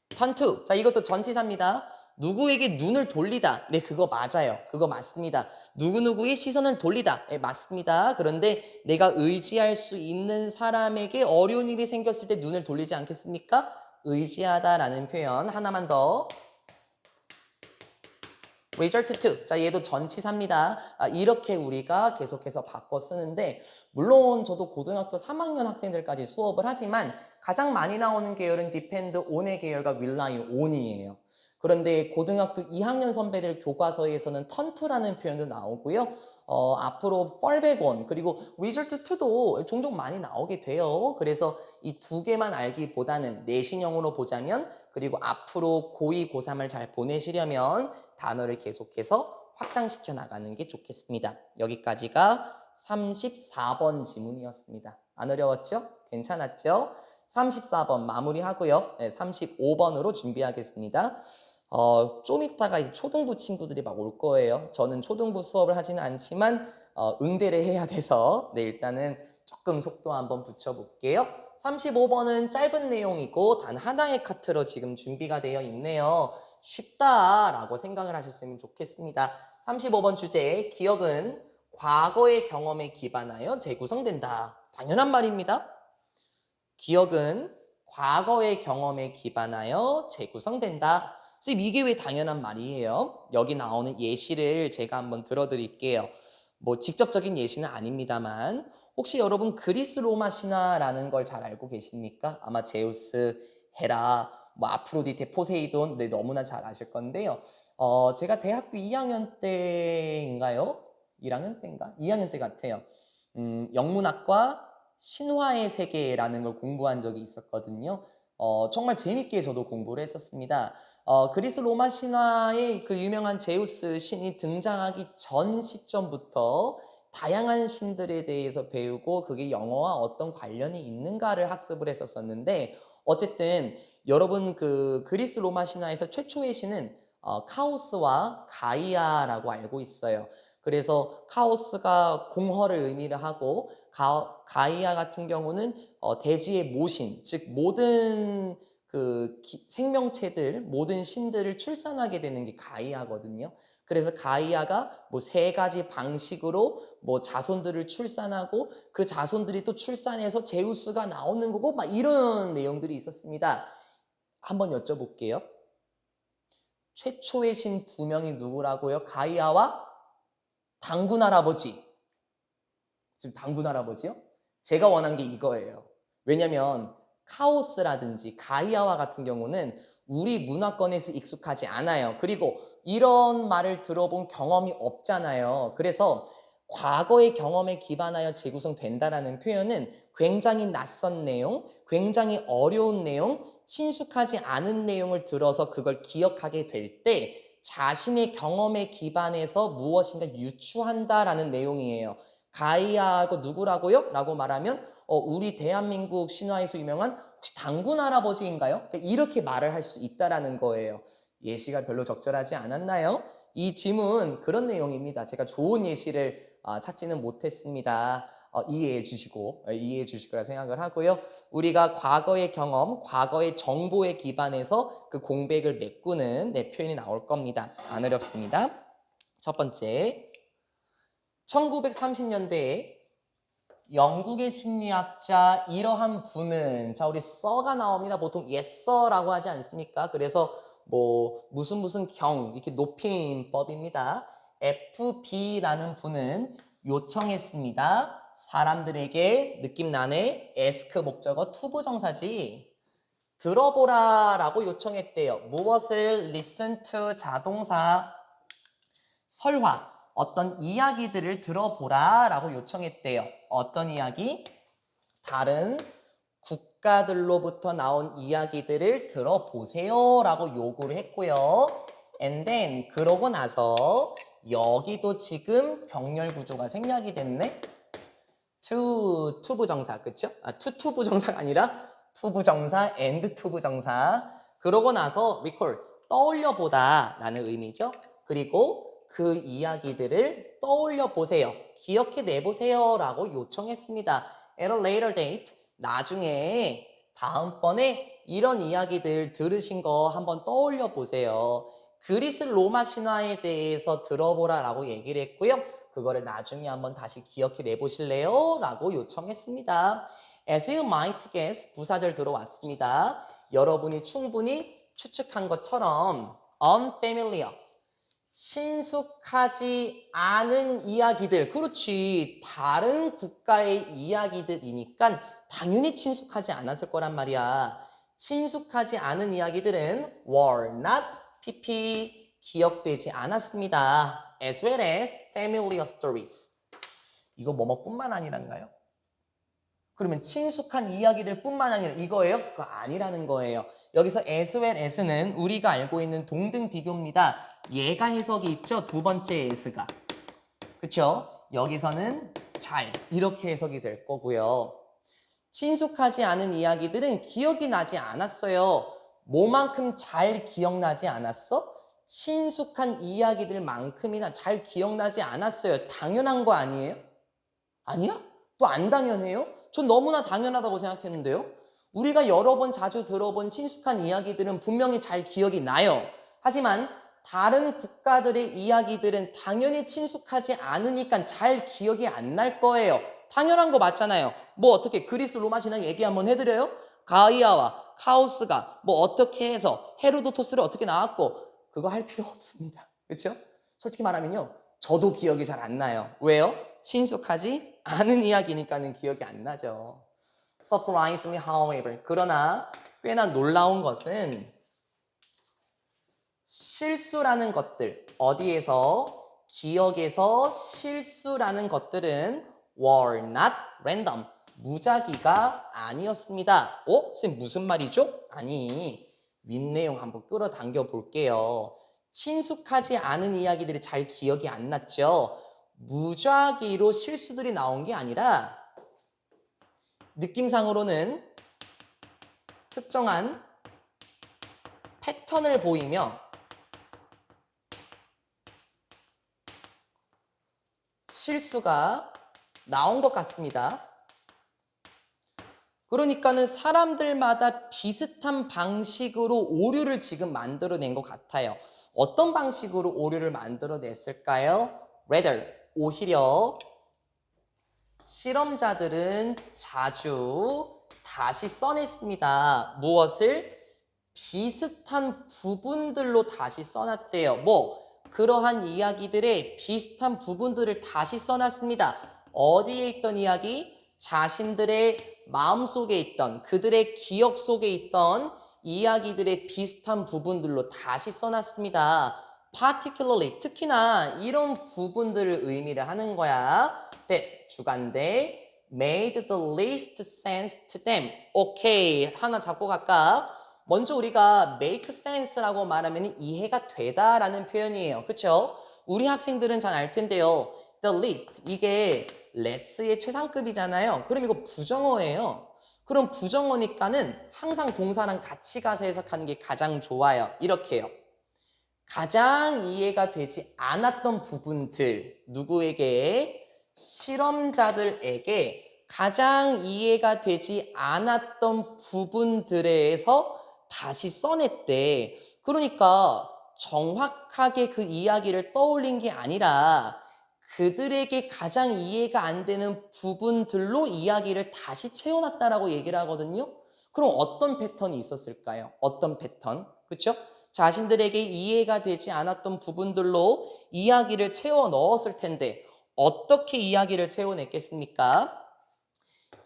turn to. 자, 이것도 전치사입니다. 누구에게 눈을 돌리다. 네, 그거 맞아요. 그거 맞습니다. 누구누구의 시선을 돌리다. 네, 맞습니다. 그런데 내가 의지할 수 있는 사람에게 어려운 일이 생겼을 때 눈을 돌리지 않겠습니까? 의지하다라는 표현 하나만 더. resort to. 자, 얘도 전치사입니다. 이렇게 우리가 계속해서 바꿔 쓰는데 물론 저도 고등학교 3학년 학생들까지 수업을 하지만 가장 많이 나오는 계열은 depend on의 계열과 rely on이에요. 그런데 고등학교 2학년 선배들 교과서에서는 turn to라는 표현도 나오고요. 앞으로 fall back on 그리고 resort to도 종종 많이 나오게 돼요. 그래서 이 두 개만 알기보다는 내신형으로 보자면 그리고 앞으로 고2, 고3을 잘 보내시려면 단어를 계속해서 확장시켜 나가는 게 좋겠습니다. 여기까지가 34번 지문이었습니다. 안 어려웠죠? 괜찮았죠? 34번 마무리하고요. 네, 35번으로 준비하겠습니다. 좀 이따가 이제 초등부 친구들이 막 올 거예요. 저는 초등부 수업을 하지는 않지만 응대를 해야 돼서 네, 일단은 조금 속도 한번 붙여볼게요. 35번은 짧은 내용이고 단 하나의 카트로 지금 준비가 되어 있네요. 쉽다라고 생각을 하셨으면 좋겠습니다. 35번 주제, 기억은 과거의 경험에 기반하여 재구성된다. 당연한 말입니다. 기억은 과거의 경험에 기반하여 재구성된다. 선생님, 이게 왜 당연한 말이에요? 여기 나오는 예시를 제가 한번 들어드릴게요. 뭐 직접적인 예시는 아닙니다만 혹시 여러분 그리스 로마 신화라는 걸 잘 알고 계십니까? 아마 제우스, 헤라, 뭐 아프로디테, 포세이돈 네, 너무나 잘 아실 건데요. 제가 대학교 2학년 때인가요? 1학년 때인가? 2학년 때 같아요. 영문학과 신화의 세계라는 걸 공부한 적이 있었거든요. 정말 재밌게 저도 공부를 했었습니다. 그리스 로마 신화의 그 유명한 제우스 신이 등장하기 전 시점부터 다양한 신들에 대해서 배우고 그게 영어와 어떤 관련이 있는가를 학습을 했었었는데 어쨌든 여러분 그 그리스 로마 신화에서 최초의 신은 카오스와 가이아라고 알고 있어요. 그래서 카오스가 공허를 의미를 하고 가이아 같은 경우는 대지의 모신, 즉 모든 생명체들, 모든 신들을 출산하게 되는 게 가이아거든요. 그래서 가이아가 뭐 세 가지 방식으로 뭐 자손들을 출산하고 그 자손들이 또 출산해서 제우스가 나오는 거고 막 이런 내용들이 있었습니다. 한번 여쭤볼게요. 최초의 신 두 명이 누구라고요? 가이아와 당군 할아버지. 지금 당군 할아버지요? 제가 원한 게 이거예요. 왜냐면 카오스라든지 가이아와 같은 경우는 우리 문화권에서 익숙하지 않아요. 그리고 이런 말을 들어본 경험이 없잖아요. 그래서 과거의 경험에 기반하여 재구성된다라는 표현은 굉장히 낯선 내용, 굉장히 어려운 내용, 친숙하지 않은 내용을 들어서 그걸 기억하게 될 때 자신의 경험에 기반해서 무엇인가 유추한다라는 내용이에요. 가이아하고 누구라고요? 라고 말하면 우리 대한민국 신화에서 유명한 혹시 당군 할아버지인가요? 이렇게 말을 할 수 있다라는 거예요. 예시가 별로 적절하지 않았나요? 이 지문 그런 내용입니다. 제가 좋은 예시를 찾지는 못했습니다. 이해해 주실 거라 생각을 하고요. 우리가 과거의 경험, 과거의 정보에 기반해서 그 공백을 메꾸는 표현이 나올 겁니다. 안 어렵습니다. 첫 번째, 1930년대에 영국의 심리학자 이러한 분은 우리 써가 나옵니다. 보통 yes sir라고 하지 않습니까? 그래서 뭐 무슨 경 이렇게 높임법입니다. FB라는 분은 요청했습니다. 사람들에게 느낌 나네 ask 목적어 투부정사지 들어보라 라고 요청했대요. 무엇을 listen to 자동사 설화 어떤 이야기들을 들어보라 라고 요청했대요. 어떤 이야기? 다른 국가들로부터 나온 이야기들을 들어보세요 라고 요구를 했고요. And then 그러고 나서 여기도 지금 병렬 구조가 생략이 됐네. 투부정사 그쵸? 투부정사가 아니라 투부정사 and 투부정사. 그러고 나서 recall 떠올려보다 라는 의미죠. 그리고 그 이야기들을 떠올려 보세요. 기억해 내보세요 라고 요청했습니다. At a later date 나중에 다음번에 이런 이야기들 들으신 거 한번 떠올려 보세요. 그리스 로마 신화에 대해서 들어보라 라고 얘기를 했고요. 그거를 나중에 한번 다시 기억해 내보실래요? 라고 요청했습니다. As you might guess, 부사절 들어왔습니다. 여러분이 충분히 추측한 것처럼 unfamiliar, 친숙하지 않은 이야기들, 그렇지, 다른 국가의 이야기들이니까 당연히 친숙하지 않았을 거란 말이야. 친숙하지 않은 이야기들은 were not pp 기억되지 않았습니다. As well as familiar stories. 이거 뭐뭐뿐만 아니란가요? 그러면 친숙한 이야기들 뿐만 아니라 이거예요? 그거 아니라는 거예요. 여기서 as well as는 우리가 알고 있는 동등 비교입니다. 얘가 해석이 있죠? 두 번째 as가. 그쵸? 여기서는 잘 이렇게 해석이 될 거고요. 친숙하지 않은 이야기들은 기억이 나지 않았어요. 뭐만큼 잘 기억나지 않았어? 친숙한 이야기들만큼이나 잘 기억나지 않았어요. 당연한 거 아니에요? 아니야? 또 안 당연해요? 전 너무나 당연하다고 생각했는데요. 우리가 여러 번 자주 들어본 친숙한 이야기들은 분명히 잘 기억이 나요. 하지만 다른 국가들의 이야기들은 당연히 친숙하지 않으니까 잘 기억이 안 날 거예요. 당연한 거 맞잖아요. 뭐 어떻게 그리스 로마 신학 얘기 한번 해드려요? 가이아와 카오스가 뭐 어떻게 해서 헤로도토스를 어떻게 나왔고 그거 할 필요 없습니다. 그렇죠? 솔직히 말하면요. 저도 기억이 잘 안 나요. 왜요? 친숙하지 않은 이야기니까는 기억이 안 나죠. Surprisingly, however. 그러나 꽤나 놀라운 것은 실수라는 것들, 어디에서? 기억에서 실수라는 것들은 were not random. 무작위가 아니었습니다. 선생님 무슨 말이죠? 아니, 윗내용 한번 끌어당겨 볼게요. 친숙하지 않은 이야기들이 잘 기억이 안 났죠. 무작위로 실수들이 나온 게 아니라 느낌상으로는 특정한 패턴을 보이며 실수가 나온 것 같습니다. 그러니까는 사람들마다 비슷한 방식으로 오류를 지금 만들어낸 것 같아요. 어떤 방식으로 오류를 만들어냈을까요? Rather, 오히려 실험자들은 자주 다시 써냈습니다. 무엇을? 비슷한 부분들로 다시 써놨대요. 그러한 이야기들의 비슷한 부분들을 다시 써놨습니다. 어디에 있던 이야기? 자신들의 마음속에 있던, 그들의 기억 속에 있던 이야기들의 비슷한 부분들로 다시 써놨습니다. particularly, 특히나 이런 부분들을 의미를 하는 거야. 주관대 made the least sense to them. 오케이, 하나 잡고 갈까? 먼저 우리가 make sense라고 말하면 이해가 되다라는 표현이에요. 그렇죠? 우리 학생들은 잘 알 텐데요. the least, 이게 less의 최상급이잖아요. 그럼 이거 부정어예요. 그럼 부정어니까는 항상 동사랑 같이 가서 해석하는 게 가장 좋아요. 이렇게요. 가장 이해가 되지 않았던 부분들, 누구에게? 실험자들에게 가장 이해가 되지 않았던 부분들에서 다시 써냈대. 그러니까 정확하게 그 이야기를 떠올린 게 아니라 그들에게 가장 이해가 안 되는 부분들로 이야기를 다시 채워놨다라고 얘기를 하거든요. 그럼 어떤 패턴이 있었을까요? 어떤 패턴? 그렇죠? 자신들에게 이해가 되지 않았던 부분들로 이야기를 채워 넣었을 텐데 어떻게 이야기를 채워냈겠습니까?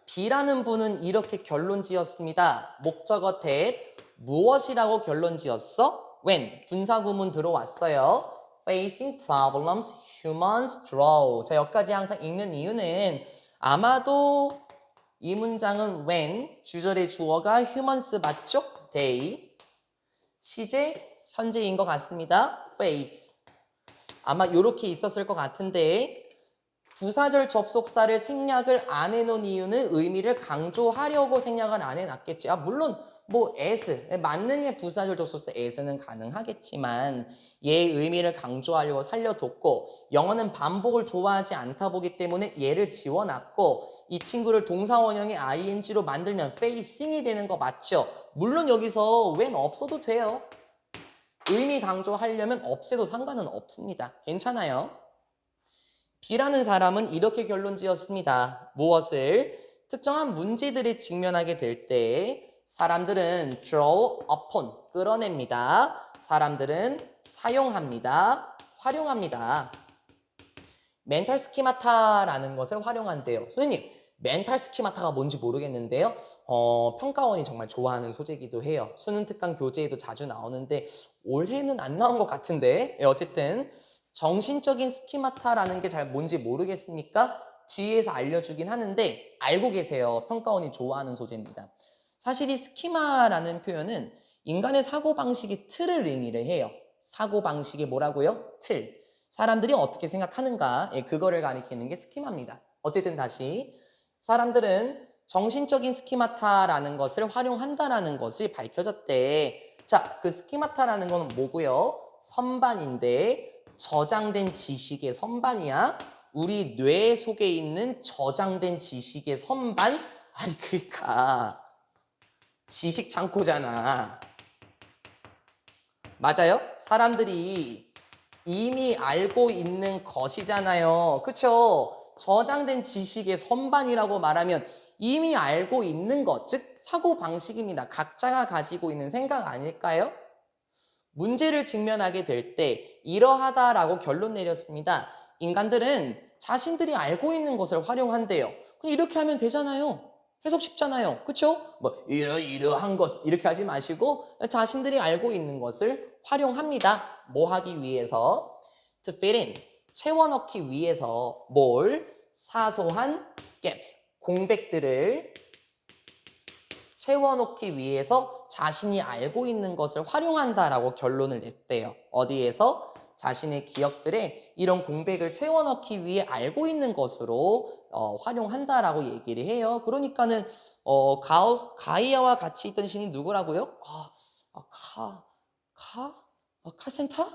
B라는 분은 이렇게 결론 지었습니다. 목적어 that 무엇이라고 결론 지었어? When 분사구문 들어왔어요. Facing problems humans draw. 자, 여기까지 항상 읽는 이유는 아마도 이 문장은 when 주절의 주어가 humans 맞죠? they 시제 현재인 것 같습니다. face 아마 이렇게 있었을 것 같은데 부사절 접속사를 생략을 안 해놓은 이유는 의미를 강조하려고 생략을 안 해놨겠지. 물론 as 만능의 부사절 접속사 as는 가능하겠지만 얘의 의미를 강조하려고 살려뒀고 영어는 반복을 좋아하지 않다 보기 때문에 얘를 지워놨고 이 친구를 동사 원형의 ing로 만들면 facing이 되는 거 맞죠? 물론 여기서 when 없어도 돼요. 의미 강조하려면 없애도 상관은 없습니다. 괜찮아요. B라는 사람은 이렇게 결론 지었습니다. 무엇을? 특정한 문제들에 직면하게 될 때 사람들은 draw upon, 끌어냅니다. 사람들은 사용합니다. 활용합니다. 멘탈 스키마타라는 것을 활용한대요. 선생님, 멘탈 스키마타가 뭔지 모르겠는데요. 평가원이 정말 좋아하는 소재이기도 해요. 수능 특강 교재에도 자주 나오는데 올해는 안 나온 것 같은데 어쨌든 정신적인 스키마타라는 게 잘 뭔지 모르겠습니까? 뒤에서 알려주긴 하는데 알고 계세요. 평가원이 좋아하는 소재입니다. 사실 이 스키마라는 표현은 인간의 사고방식의 틀을 의미를 해요. 사고방식이 뭐라고요? 틀. 사람들이 어떻게 생각하는가, 그거를 가리키는 게 스키마입니다. 어쨌든 다시 사람들은 정신적인 스키마타라는 것을 활용한다라는 것을 밝혀졌대. 자, 그 스키마타라는 건 뭐고요? 선반인데 저장된 지식의 선반이야. 우리 뇌 속에 있는 저장된 지식의 선반? 아니 그러니까 지식 창고잖아. 맞아요? 사람들이 이미 알고 있는 것이잖아요. 그쵸? 저장된 지식의 선반이라고 말하면 이미 알고 있는 것, 즉 사고방식입니다. 각자가 가지고 있는 생각 아닐까요? 문제를 직면하게 될 때 이러하다라고 결론 내렸습니다. 인간들은 자신들이 알고 있는 것을 활용한대요. 그럼 이렇게 하면 되잖아요. 해석 쉽잖아요. 그쵸? 이러한 것 이렇게 하지 마시고 자신들이 알고 있는 것을 활용합니다. 뭐 하기 위해서? To fit in. 채워넣기 위해서 뭘? 사소한 gaps. 공백들을 채워놓기 위해서 자신이 알고 있는 것을 활용한다라고 결론을 냈대요. 어디에서? 자신의 기억들에 이런 공백을 채워넣기 위해 알고 있는 것으로 활용한다라고 얘기를 해요. 그러니까는 가이아와 같이 있던 신이 누구라고요? 카센타?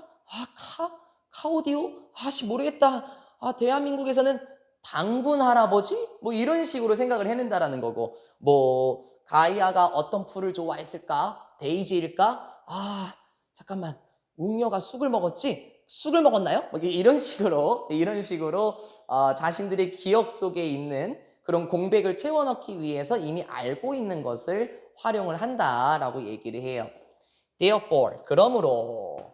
카오디오? 모르겠다. 아, 대한민국에서는 당군 할아버지? 뭐 이런 식으로 생각을 해낸다라는 거고, 뭐 가이아가 어떤 풀을 좋아했을까? 데이지일까? 아, 잠깐만, 웅녀가 쑥을 먹었지? 쑥을 먹었나요? 뭐 이런 식으로 자신들의 기억 속에 있는 그런 공백을 채워넣기 위해서 이미 알고 있는 것을 활용을 한다라고 얘기를 해요. Therefore, 그러므로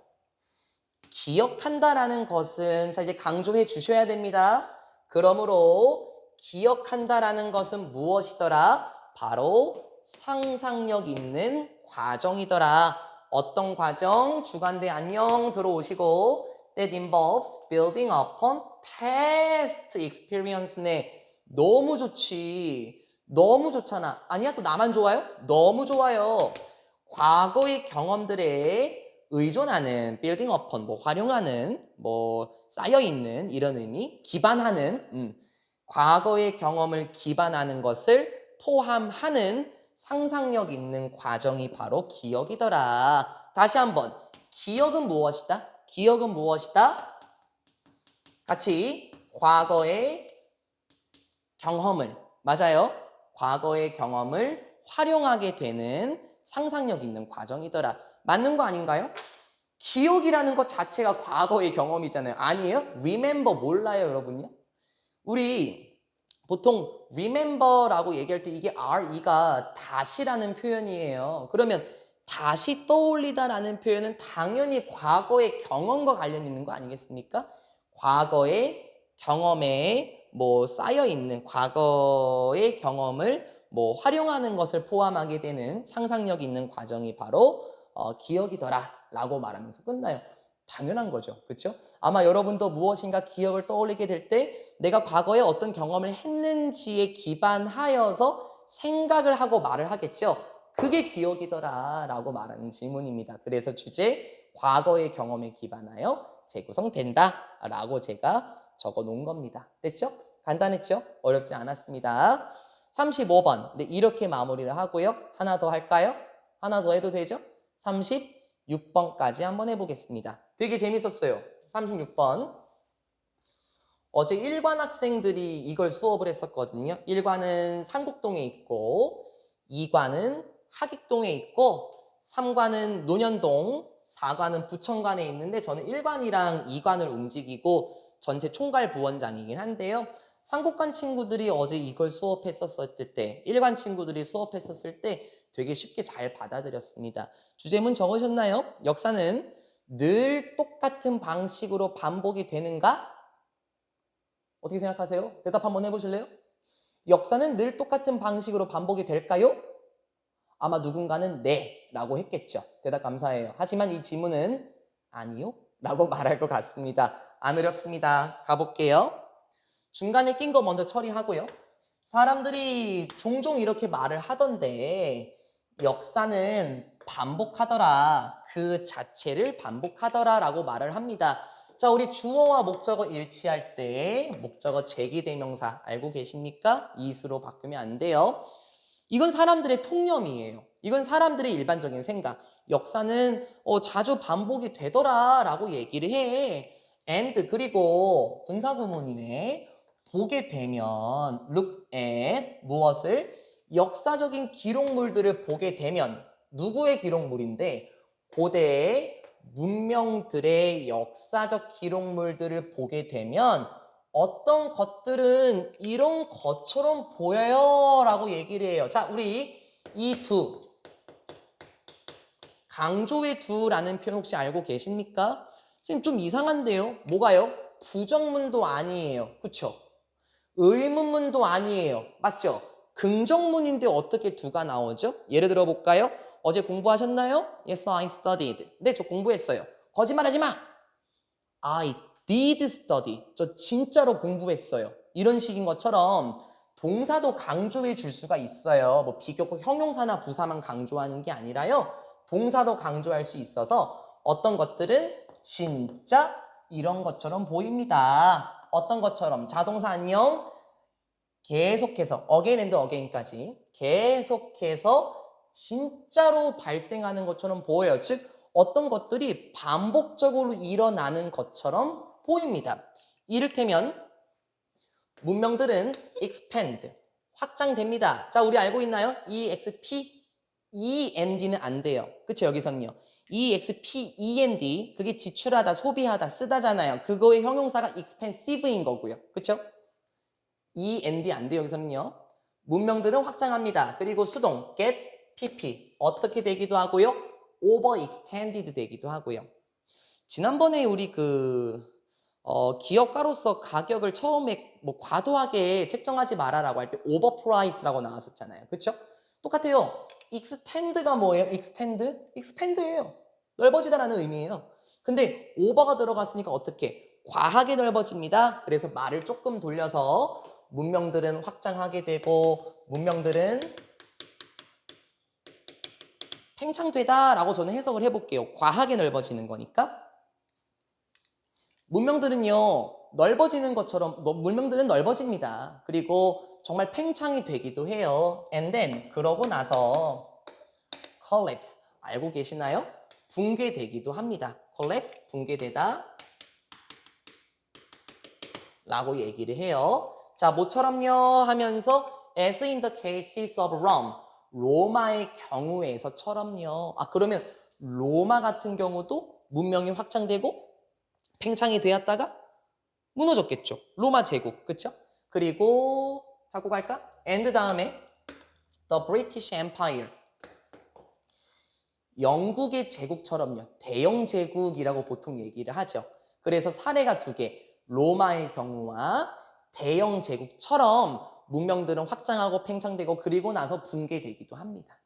기억한다라는 것은, 자, 이제 강조해 주셔야 됩니다. 그러므로 기억한다라는 것은 무엇이더라? 바로 상상력 있는 과정이더라. 어떤 과정? 주간대 안녕 들어오시고, that involves building upon past experience네. 너무 좋지. 너무 좋잖아. 아니야? 또 나만 좋아요? 너무 좋아요. 과거의 경험들에 의존하는, building upon, 뭐 활용하는, 뭐 쌓여있는 이런 의미, 기반하는, 과거의 경험을 기반하는 것을 포함하는 상상력 있는 과정이 바로 기억이더라. 다시 한번, 기억은 무엇이다? 기억은 무엇이다? 같이 과거의 경험을, 맞아요. 과거의 경험을 활용하게 되는 상상력 있는 과정이더라. 맞는 거 아닌가요? 기억이라는 것 자체가 과거의 경험이잖아요. 아니에요? remember 몰라요, 여러분요? 우리 보통 remember라고 얘기할 때 이게 re가 다시라는 표현이에요. 그러면 다시 떠올리다라는 표현은 당연히 과거의 경험과 관련 있는 거 아니겠습니까? 과거의 경험에 뭐 쌓여 있는 과거의 경험을 뭐 활용하는 것을 포함하게 되는 상상력 있는 과정이 바로 기억이더라 라고 말하면서 끝나요. 당연한 거죠. 그렇죠? 아마 여러분도 무엇인가 기억을 떠올리게 될 때 내가 과거에 어떤 경험을 했는지에 기반하여서 생각을 하고 말을 하겠죠. 그게 기억이더라 라고 말하는 질문입니다. 그래서 주제 과거의 경험에 기반하여 재구성된다 라고 제가 적어 놓은 겁니다. 됐죠? 간단했죠? 어렵지 않았습니다. 35번. 네, 이렇게 마무리를 하고요. 하나 더 할까요? 하나 더 해도 되죠? 36번까지 한번 해보겠습니다. 되게 재밌었어요. 36번. 어제 1관 학생들이 이걸 수업을 했었거든요. 1관은 상국동에 있고 2관은 하객동에 있고 3관은 논현동, 4관은 부천관에 있는데 저는 1관이랑 2관을 움직이고 전체 총괄 부원장이긴 한데요. 상국관 친구들이 어제 이걸 수업했었을 때 1관 친구들이 수업했었을 때 되게 쉽게 잘 받아들였습니다. 주제문 적으셨나요? 역사는 늘 똑같은 방식으로 반복이 되는가? 어떻게 생각하세요? 대답 한번 해보실래요? 역사는 늘 똑같은 방식으로 반복이 될까요? 아마 누군가는 네 라고 했겠죠. 대답 감사해요. 하지만 이 지문은 아니요 라고 말할 것 같습니다. 안 어렵습니다. 가볼게요. 중간에 낀 거 먼저 처리하고요. 사람들이 종종 이렇게 말을 하던데 역사는 반복하더라. 그 자체를 반복하더라 라고 말을 합니다. 자, 우리 주어와 목적어 일치할 때 목적어 제기대명사 알고 계십니까? is로 바꾸면 안 돼요. 이건 사람들의 통념이에요. 이건 사람들의 일반적인 생각. 역사는 자주 반복이 되더라 라고 얘기를 해. and 그리고 분사구문이네. 보게 되면 look at 무엇을? 역사적인 기록물들을 보게 되면 누구의 기록물인데 고대의 문명들의 역사적 기록물들을 보게 되면 어떤 것들은 이런 것처럼 보여요 라고 얘기를 해요. 자, 우리 이 두, 강조의 두라는 표현 혹시 알고 계십니까? 선생님 좀 이상한데요? 뭐가요? 부정문도 아니에요. 그쵸? 의문문도 아니에요. 맞죠? 긍정문인데 어떻게 두가 나오죠? 예를 들어 볼까요? 어제 공부하셨나요? Yes, I studied. 네, 저 공부했어요. 거짓말하지 마! I did study. 저 진짜로 공부했어요. 이런 식인 것처럼 동사도 강조해 줄 수가 있어요. 뭐 비교적 형용사나 부사만 강조하는 게 아니라요. 동사도 강조할 수 있어서 어떤 것들은 진짜 이런 것처럼 보입니다. 어떤 것처럼 자동사 안녕 계속해서 again and again까지 계속해서 진짜로 발생하는 것처럼 보여요. 즉 어떤 것들이 반복적으로 일어나는 것처럼 보입니다. 이를테면 문명들은 expand, 확장됩니다. 자, 우리 알고 있나요? EXP, END는 안 돼요. 그쵸, 여기서는요. EXP, END, 그게 지출하다, 소비하다, 쓰다잖아요. 그거의 형용사가 expansive인 거고요. 그쵸? END 안 돼요, 여기서는요. 문명들은 확장합니다. 그리고 수동, get, PP, 어떻게 되기도 하고요. overextended 되기도 하고요. 지난번에 우리 기업가로서 가격을 처음에 뭐 과도하게 책정하지 말아라고 할 때 오버프라이스라고 나왔었잖아요. 그쵸? 똑같아요. extend가 뭐예요? extend? expand예요. 넓어지다라는 의미예요. 근데 오버가 들어갔으니까 어떻게? 과하게 넓어집니다. 그래서 말을 조금 돌려서 문명들은 확장하게 되고 문명들은 팽창되다라고 저는 해석을 해볼게요. 과하게 넓어지는 거니까. 문명들은요, 넓어지는 것처럼, 문명들은 넓어집니다. 그리고 정말 팽창이 되기도 해요. And then, 그러고 나서, collapse, 알고 계시나요? 붕괴되기도 합니다. collapse, 붕괴되다. 라고 얘기를 해요. 자, 뭐처럼요? 하면서, as in the cases of Rome, 로마의 경우에서처럼요. 아, 그러면 로마 같은 경우도 문명이 확장되고, 팽창이 되었다가 무너졌겠죠. 로마 제국, 그쵸? 그리고 자꾸 갈까? and 다음에 the British Empire. 영국의 제국처럼요. 대영 제국이라고 보통 얘기를 하죠. 그래서 사례가 두 개. 로마의 경우와 대영 제국처럼 문명들은 확장하고 팽창되고 그리고 나서 붕괴되기도 합니다.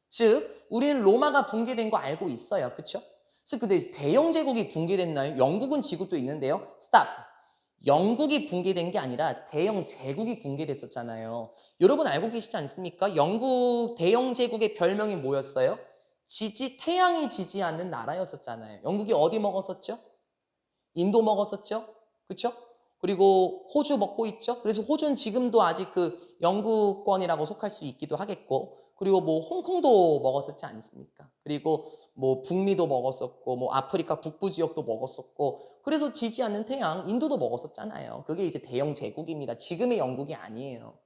즉, 우리는 로마가 붕괴된 거 알고 있어요. 그쵸? 그래서 근데 대영 제국이 붕괴됐나요? 영국은 지구도 있는데요. 스탑. 영국이 붕괴된 게 아니라 대영 제국이 붕괴됐었잖아요. 여러분 알고 계시지 않습니까? 영국 대영 제국의 별명이 뭐였어요? 태양이 지지 않는 나라였었잖아요. 영국이 어디 먹었었죠? 인도 먹었었죠? 그쵸? 그리고 호주 먹고 있죠? 그래서 호주는 지금도 아직 영국권이라고 속할 수 있기도 하겠고, 그리고 뭐 홍콩도 먹었었지 않습니까? 그리고 뭐 북미도 먹었었고, 뭐 아프리카 북부 지역도 먹었었고, 그래서 지지 않는 태양, 인도도 먹었었잖아요. 그게 이제 대영 제국입니다. 지금의 영국이 아니에요.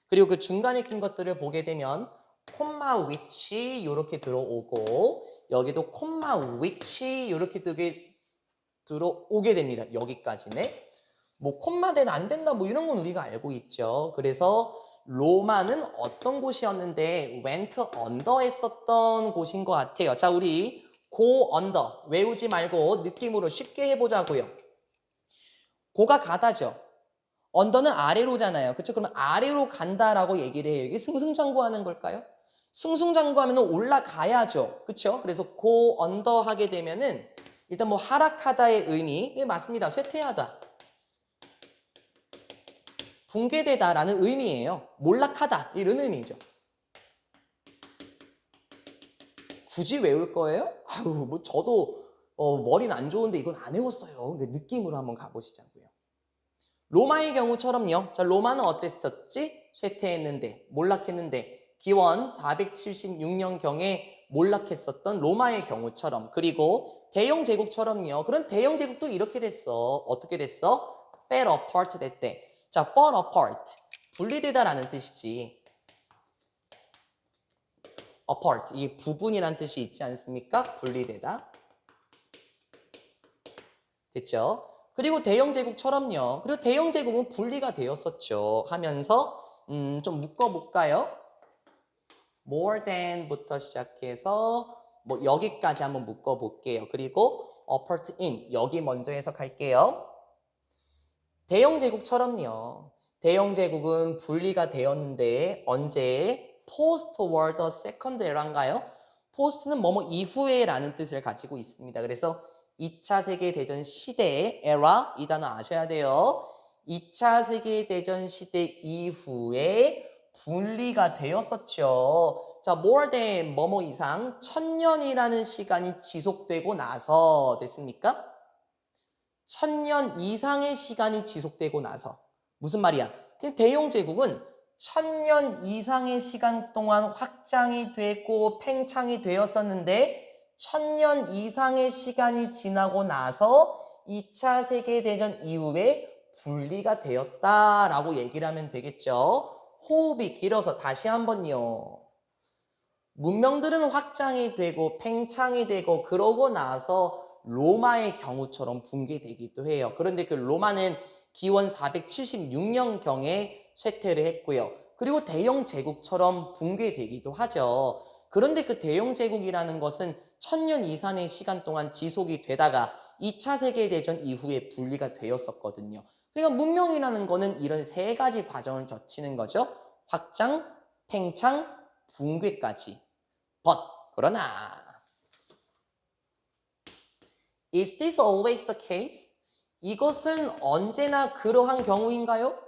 그리고 그 중간에 낀 것들을 보게 되면 콤마 위치 이렇게 들어오고, 여기도 콤마 위치 이렇게 들어오게 됩니다. 여기까지네. 뭐 콤마된 안 된다 뭐 이런 건 우리가 알고 있죠. 그래서 로마는 어떤 곳이었는데 went under 했었던 곳인 것 같아요. 자, 우리 go under 외우지 말고 느낌으로 쉽게 해보자고요. 고가 가다죠. 언더는 아래로잖아요. 그렇죠? 그러면 아래로 간다라고 얘기를 해요. 이게 승승장구하는 걸까요? 승승장구하면 올라가야죠. 그렇죠? 그래서 go under 하게 되면은 일단 뭐 하락하다의 의미, 예, 맞습니다. 쇠퇴하다. 붕괴되다라는 의미예요. 몰락하다 이런 의미죠. 굳이 외울 거예요? 아유, 뭐 저도 머리는 안 좋은데 이건 안 외웠어요. 느낌으로 한번 가보시자고요. 로마의 경우처럼요. 자, 로마는 어땠었지? 쇠퇴했는데, 몰락했는데, 기원 476년경에 몰락했었던 로마의 경우처럼, 그리고 대영 제국처럼요. 그런 대영 제국도 이렇게 됐어. 어떻게 됐어? fell apart 됐대. 자, fall apart. 분리되다라는 뜻이지. apart. 이게 부분이란 뜻이 있지 않습니까? 분리되다. 됐죠? 그리고 대영 제국처럼요. 그리고 대영 제국은 분리가 되었었죠. 하면서 좀 묶어볼까요? more than부터 시작해서 뭐 여기까지 한번 묶어볼게요. 그리고 apart in 여기 먼저 해석할게요. 대영 제국처럼요. 대영 제국은 분리가 되었는데 언제? post world second era인가요? post는 뭐뭐 이후에 라는 뜻을 가지고 있습니다. 그래서 2차 세계대전 시대의 era 이 단어 아셔야 돼요. 2차 세계대전 시대 이후에 분리가 되었었죠. 자, more than 뭐뭐 이상 1000년이라는 시간이 지속되고 나서 됐습니까? 1000년 이상의 시간이 지속되고 나서 무슨 말이야? 대영 제국은 1000년 이상의 시간 동안 확장이 되고 팽창이 되었었는데 1000년 이상의 시간이 지나고 나서 2차 세계대전 이후에 분리가 되었다라고 얘기를 하면 되겠죠. 호흡이 길어서 다시 한번요. 문명들은 확장이 되고 팽창이 되고 그러고 나서 로마의 경우처럼 붕괴되기도 해요. 그런데 그 로마는 기원 476년경에 쇠퇴를 했고요. 그리고 대영 제국처럼 붕괴되기도 하죠. 그런데 그 대영 제국이라는 것은 1000년 이상의 시간 동안 지속이 되다가 2차 세계대전 이후에 분리가 되었었거든요. 그러니까 문명이라는 거는 이런 세 가지 과정을 거치는 거죠. 확장, 팽창, 붕괴까지. But 그러나 Is this always the case? 이것은 언제나 그러한 경우인가요?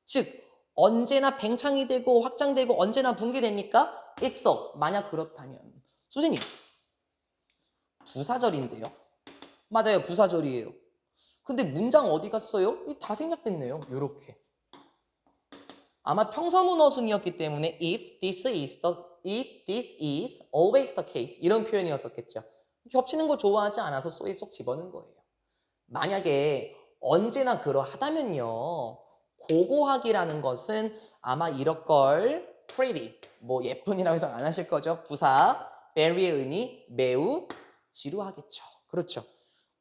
즉 언제나 팽창이 되고 확장되고 언제나 붕괴됩니까? If so, 만약 그렇다면 선생님 부사절인데요. 맞아요, 부사절이에요. 근데 문장 어디 갔어요? 다 생략됐네요. 요렇게 아마 평서문어순이었기 때문에 if this is always the case 이런 표현이었었겠죠. 겹치는 거 좋아하지 않아서 쏘에 쏙 집어넣은 거예요. 만약에 언제나 그러하다면요. 고고학이라는 것은 아마 이럴 걸 pretty, 뭐 예쁜이라고 해서 안 하실 거죠. 부사, very의 의미 매우 지루하겠죠. 그렇죠.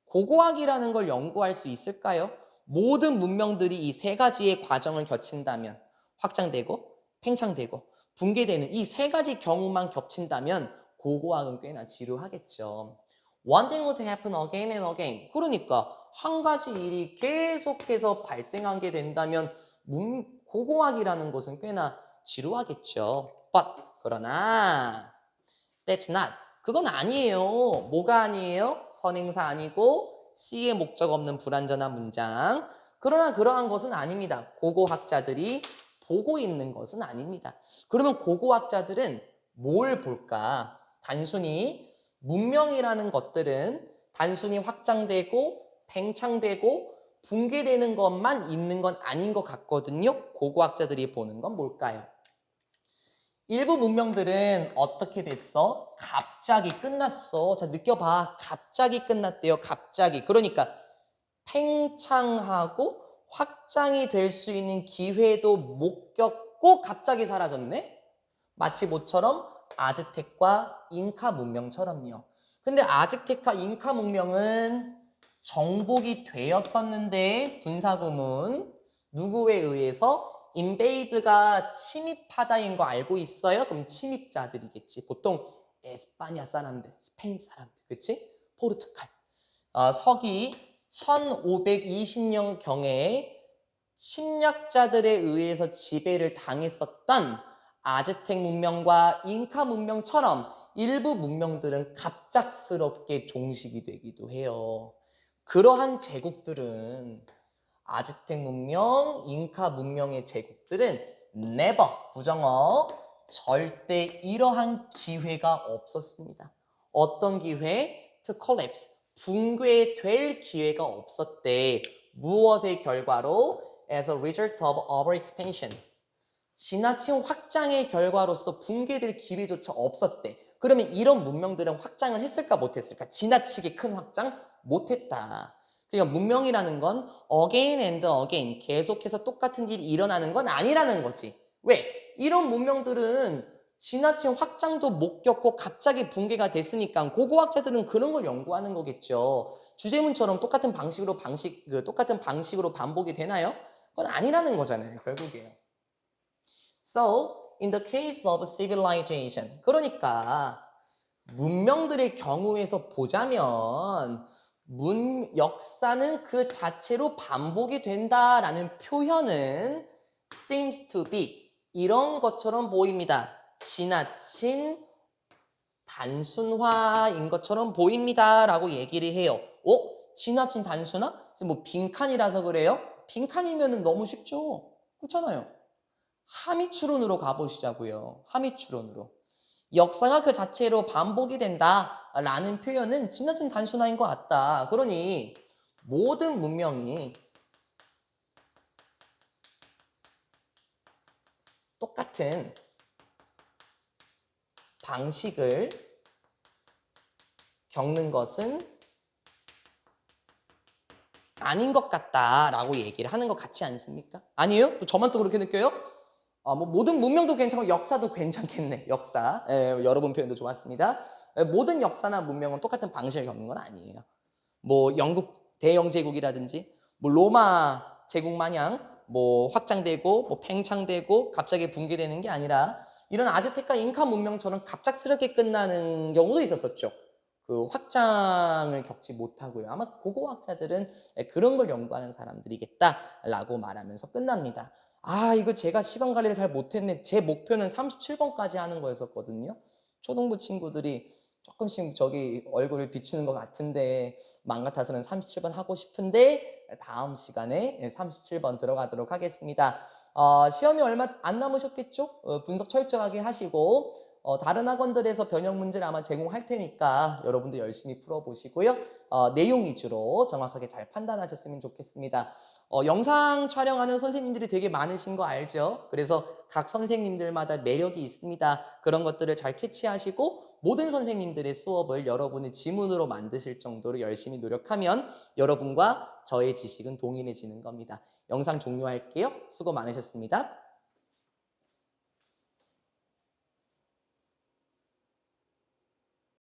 고고학이라는 걸 연구할 수 있을까요? 모든 문명들이 이 세 가지의 과정을 거친다면 확장되고 팽창되고 붕괴되는 이 세 가지 경우만 겹친다면 고고학은 꽤나 지루하겠죠. One thing would happen again and again. 그러니까 한 가지 일이 계속해서 발생하게 된다면 고고학이라는 것은 꽤나 지루하겠죠. But 그러나 That's not. 그건 아니에요. 뭐가 아니에요? 선행사 아니고 C의 목적 없는 불완전한 문장. 그러나 그러한 것은 아닙니다. 고고학자들이 보고 있는 것은 아닙니다. 그러면 고고학자들은 뭘 볼까? 단순히 문명이라는 것들은 단순히 확장되고 팽창되고 붕괴되는 것만 있는 건 아닌 것 같거든요. 고고학자들이 보는 건 뭘까요? 일부 문명들은 어떻게 됐어? 갑자기 끝났어. 자, 느껴봐. 갑자기 끝났대요. 갑자기. 그러니까 팽창하고 확장이 될 수 있는 기회도 못 겪고 갑자기 사라졌네? 마치 모처럼 아즈텍과 잉카 문명처럼요. 근데 아즈텍과 잉카 문명은 정복이 되었었는데 분사구문 누구에 의해서 인베이드가 침입하다인 거 알고 있어요? 그럼 침입자들이겠지. 보통 에스파냐 사람들, 스페인 사람들, 그치? 포르투갈. 서기 1520년경에 침략자들에 의해서 지배를 당했었던 아즈텍 문명과 잉카 문명처럼 일부 문명들은 갑작스럽게 종식이 되기도 해요. 그러한 제국들은 아즈텍 문명, 잉카 문명의 제국들은 never, 부정어, 절대 이러한 기회가 없었습니다. 어떤 기회? To collapse, 붕괴될 기회가 없었대. 무엇의 결과로? As a result of overexpansion. 지나친 확장의 결과로서 붕괴될 기회조차 없었대. 그러면 이런 문명들은 확장을 했을까 못했을까? 지나치게 큰 확장? 못했다. 그러니까 문명이라는 건 again and again 계속해서 똑같은 일이 일어나는 건 아니라는 거지. 왜? 이런 문명들은 지나친 확장도 못 겪고 갑자기 붕괴가 됐으니까 고고학자들은 그런 걸 연구하는 거겠죠. 주제문처럼 똑같은 방식으로 반복이 되나요? 그건 아니라는 거잖아요, 결국에요. So, in the case of civilization, 그러니까 문명들의 경우에서 보자면 역사는 그 자체로 반복이 된다라는 표현은 seems to be 이런 것처럼 보입니다. 지나친 단순화인 것처럼 보입니다 라고 얘기를 해요. 지나친 단순화? 뭐 빈칸이라서 그래요? 빈칸이면 너무 쉽죠? 그렇잖아요. 하미추론으로 가보시자고요. 하미추론으로. 역사가 그 자체로 반복이 된다라는 표현은 지나친 단순화인 것 같다. 그러니 모든 문명이 똑같은 방식을 겪는 것은 아닌 것 같다라고 얘기를 하는 것 같지 않습니까? 아니에요? 저만 또 그렇게 느껴요? 뭐 모든 문명도 괜찮고 역사도 괜찮겠네. 역사. 여러분 표현도 좋았습니다. 모든 역사나 문명은 똑같은 방식을 겪는 건 아니에요. 뭐 영국 대영 제국이라든지 뭐 로마 제국 마냥 뭐 확장되고 뭐 팽창되고 갑자기 붕괴되는 게 아니라 이런 아즈테카 잉카 문명처럼 갑작스럽게 끝나는 경우도 있었었죠. 그 확장을 겪지 못하고요. 아마 고고학자들은 그런 걸 연구하는 사람들이겠다라고 말하면서 끝납니다. 아, 이거 제가 시간 관리를 잘 못했네. 제 목표는 37번까지 하는 거였었거든요. 초등부 친구들이 조금씩 저기 얼굴을 비추는 것 같은데 마음 같아서는 37번 하고 싶은데 다음 시간에 37번 들어가도록 하겠습니다. 시험이 얼마 안 남으셨겠죠? 분석 철저하게 하시고 다른 학원들에서 변형 문제를 아마 제공할 테니까 여러분도 열심히 풀어보시고요. 내용 위주로 정확하게 잘 판단하셨으면 좋겠습니다. 영상 촬영하는 선생님들이 되게 많으신 거 알죠? 그래서 각 선생님들마다 매력이 있습니다. 그런 것들을 잘 캐치하시고 모든 선생님들의 수업을 여러분의 지문으로 만드실 정도로 열심히 노력하면 여러분과 저의 지식은 동일해지는 겁니다. 영상 종료할게요. 수고 많으셨습니다.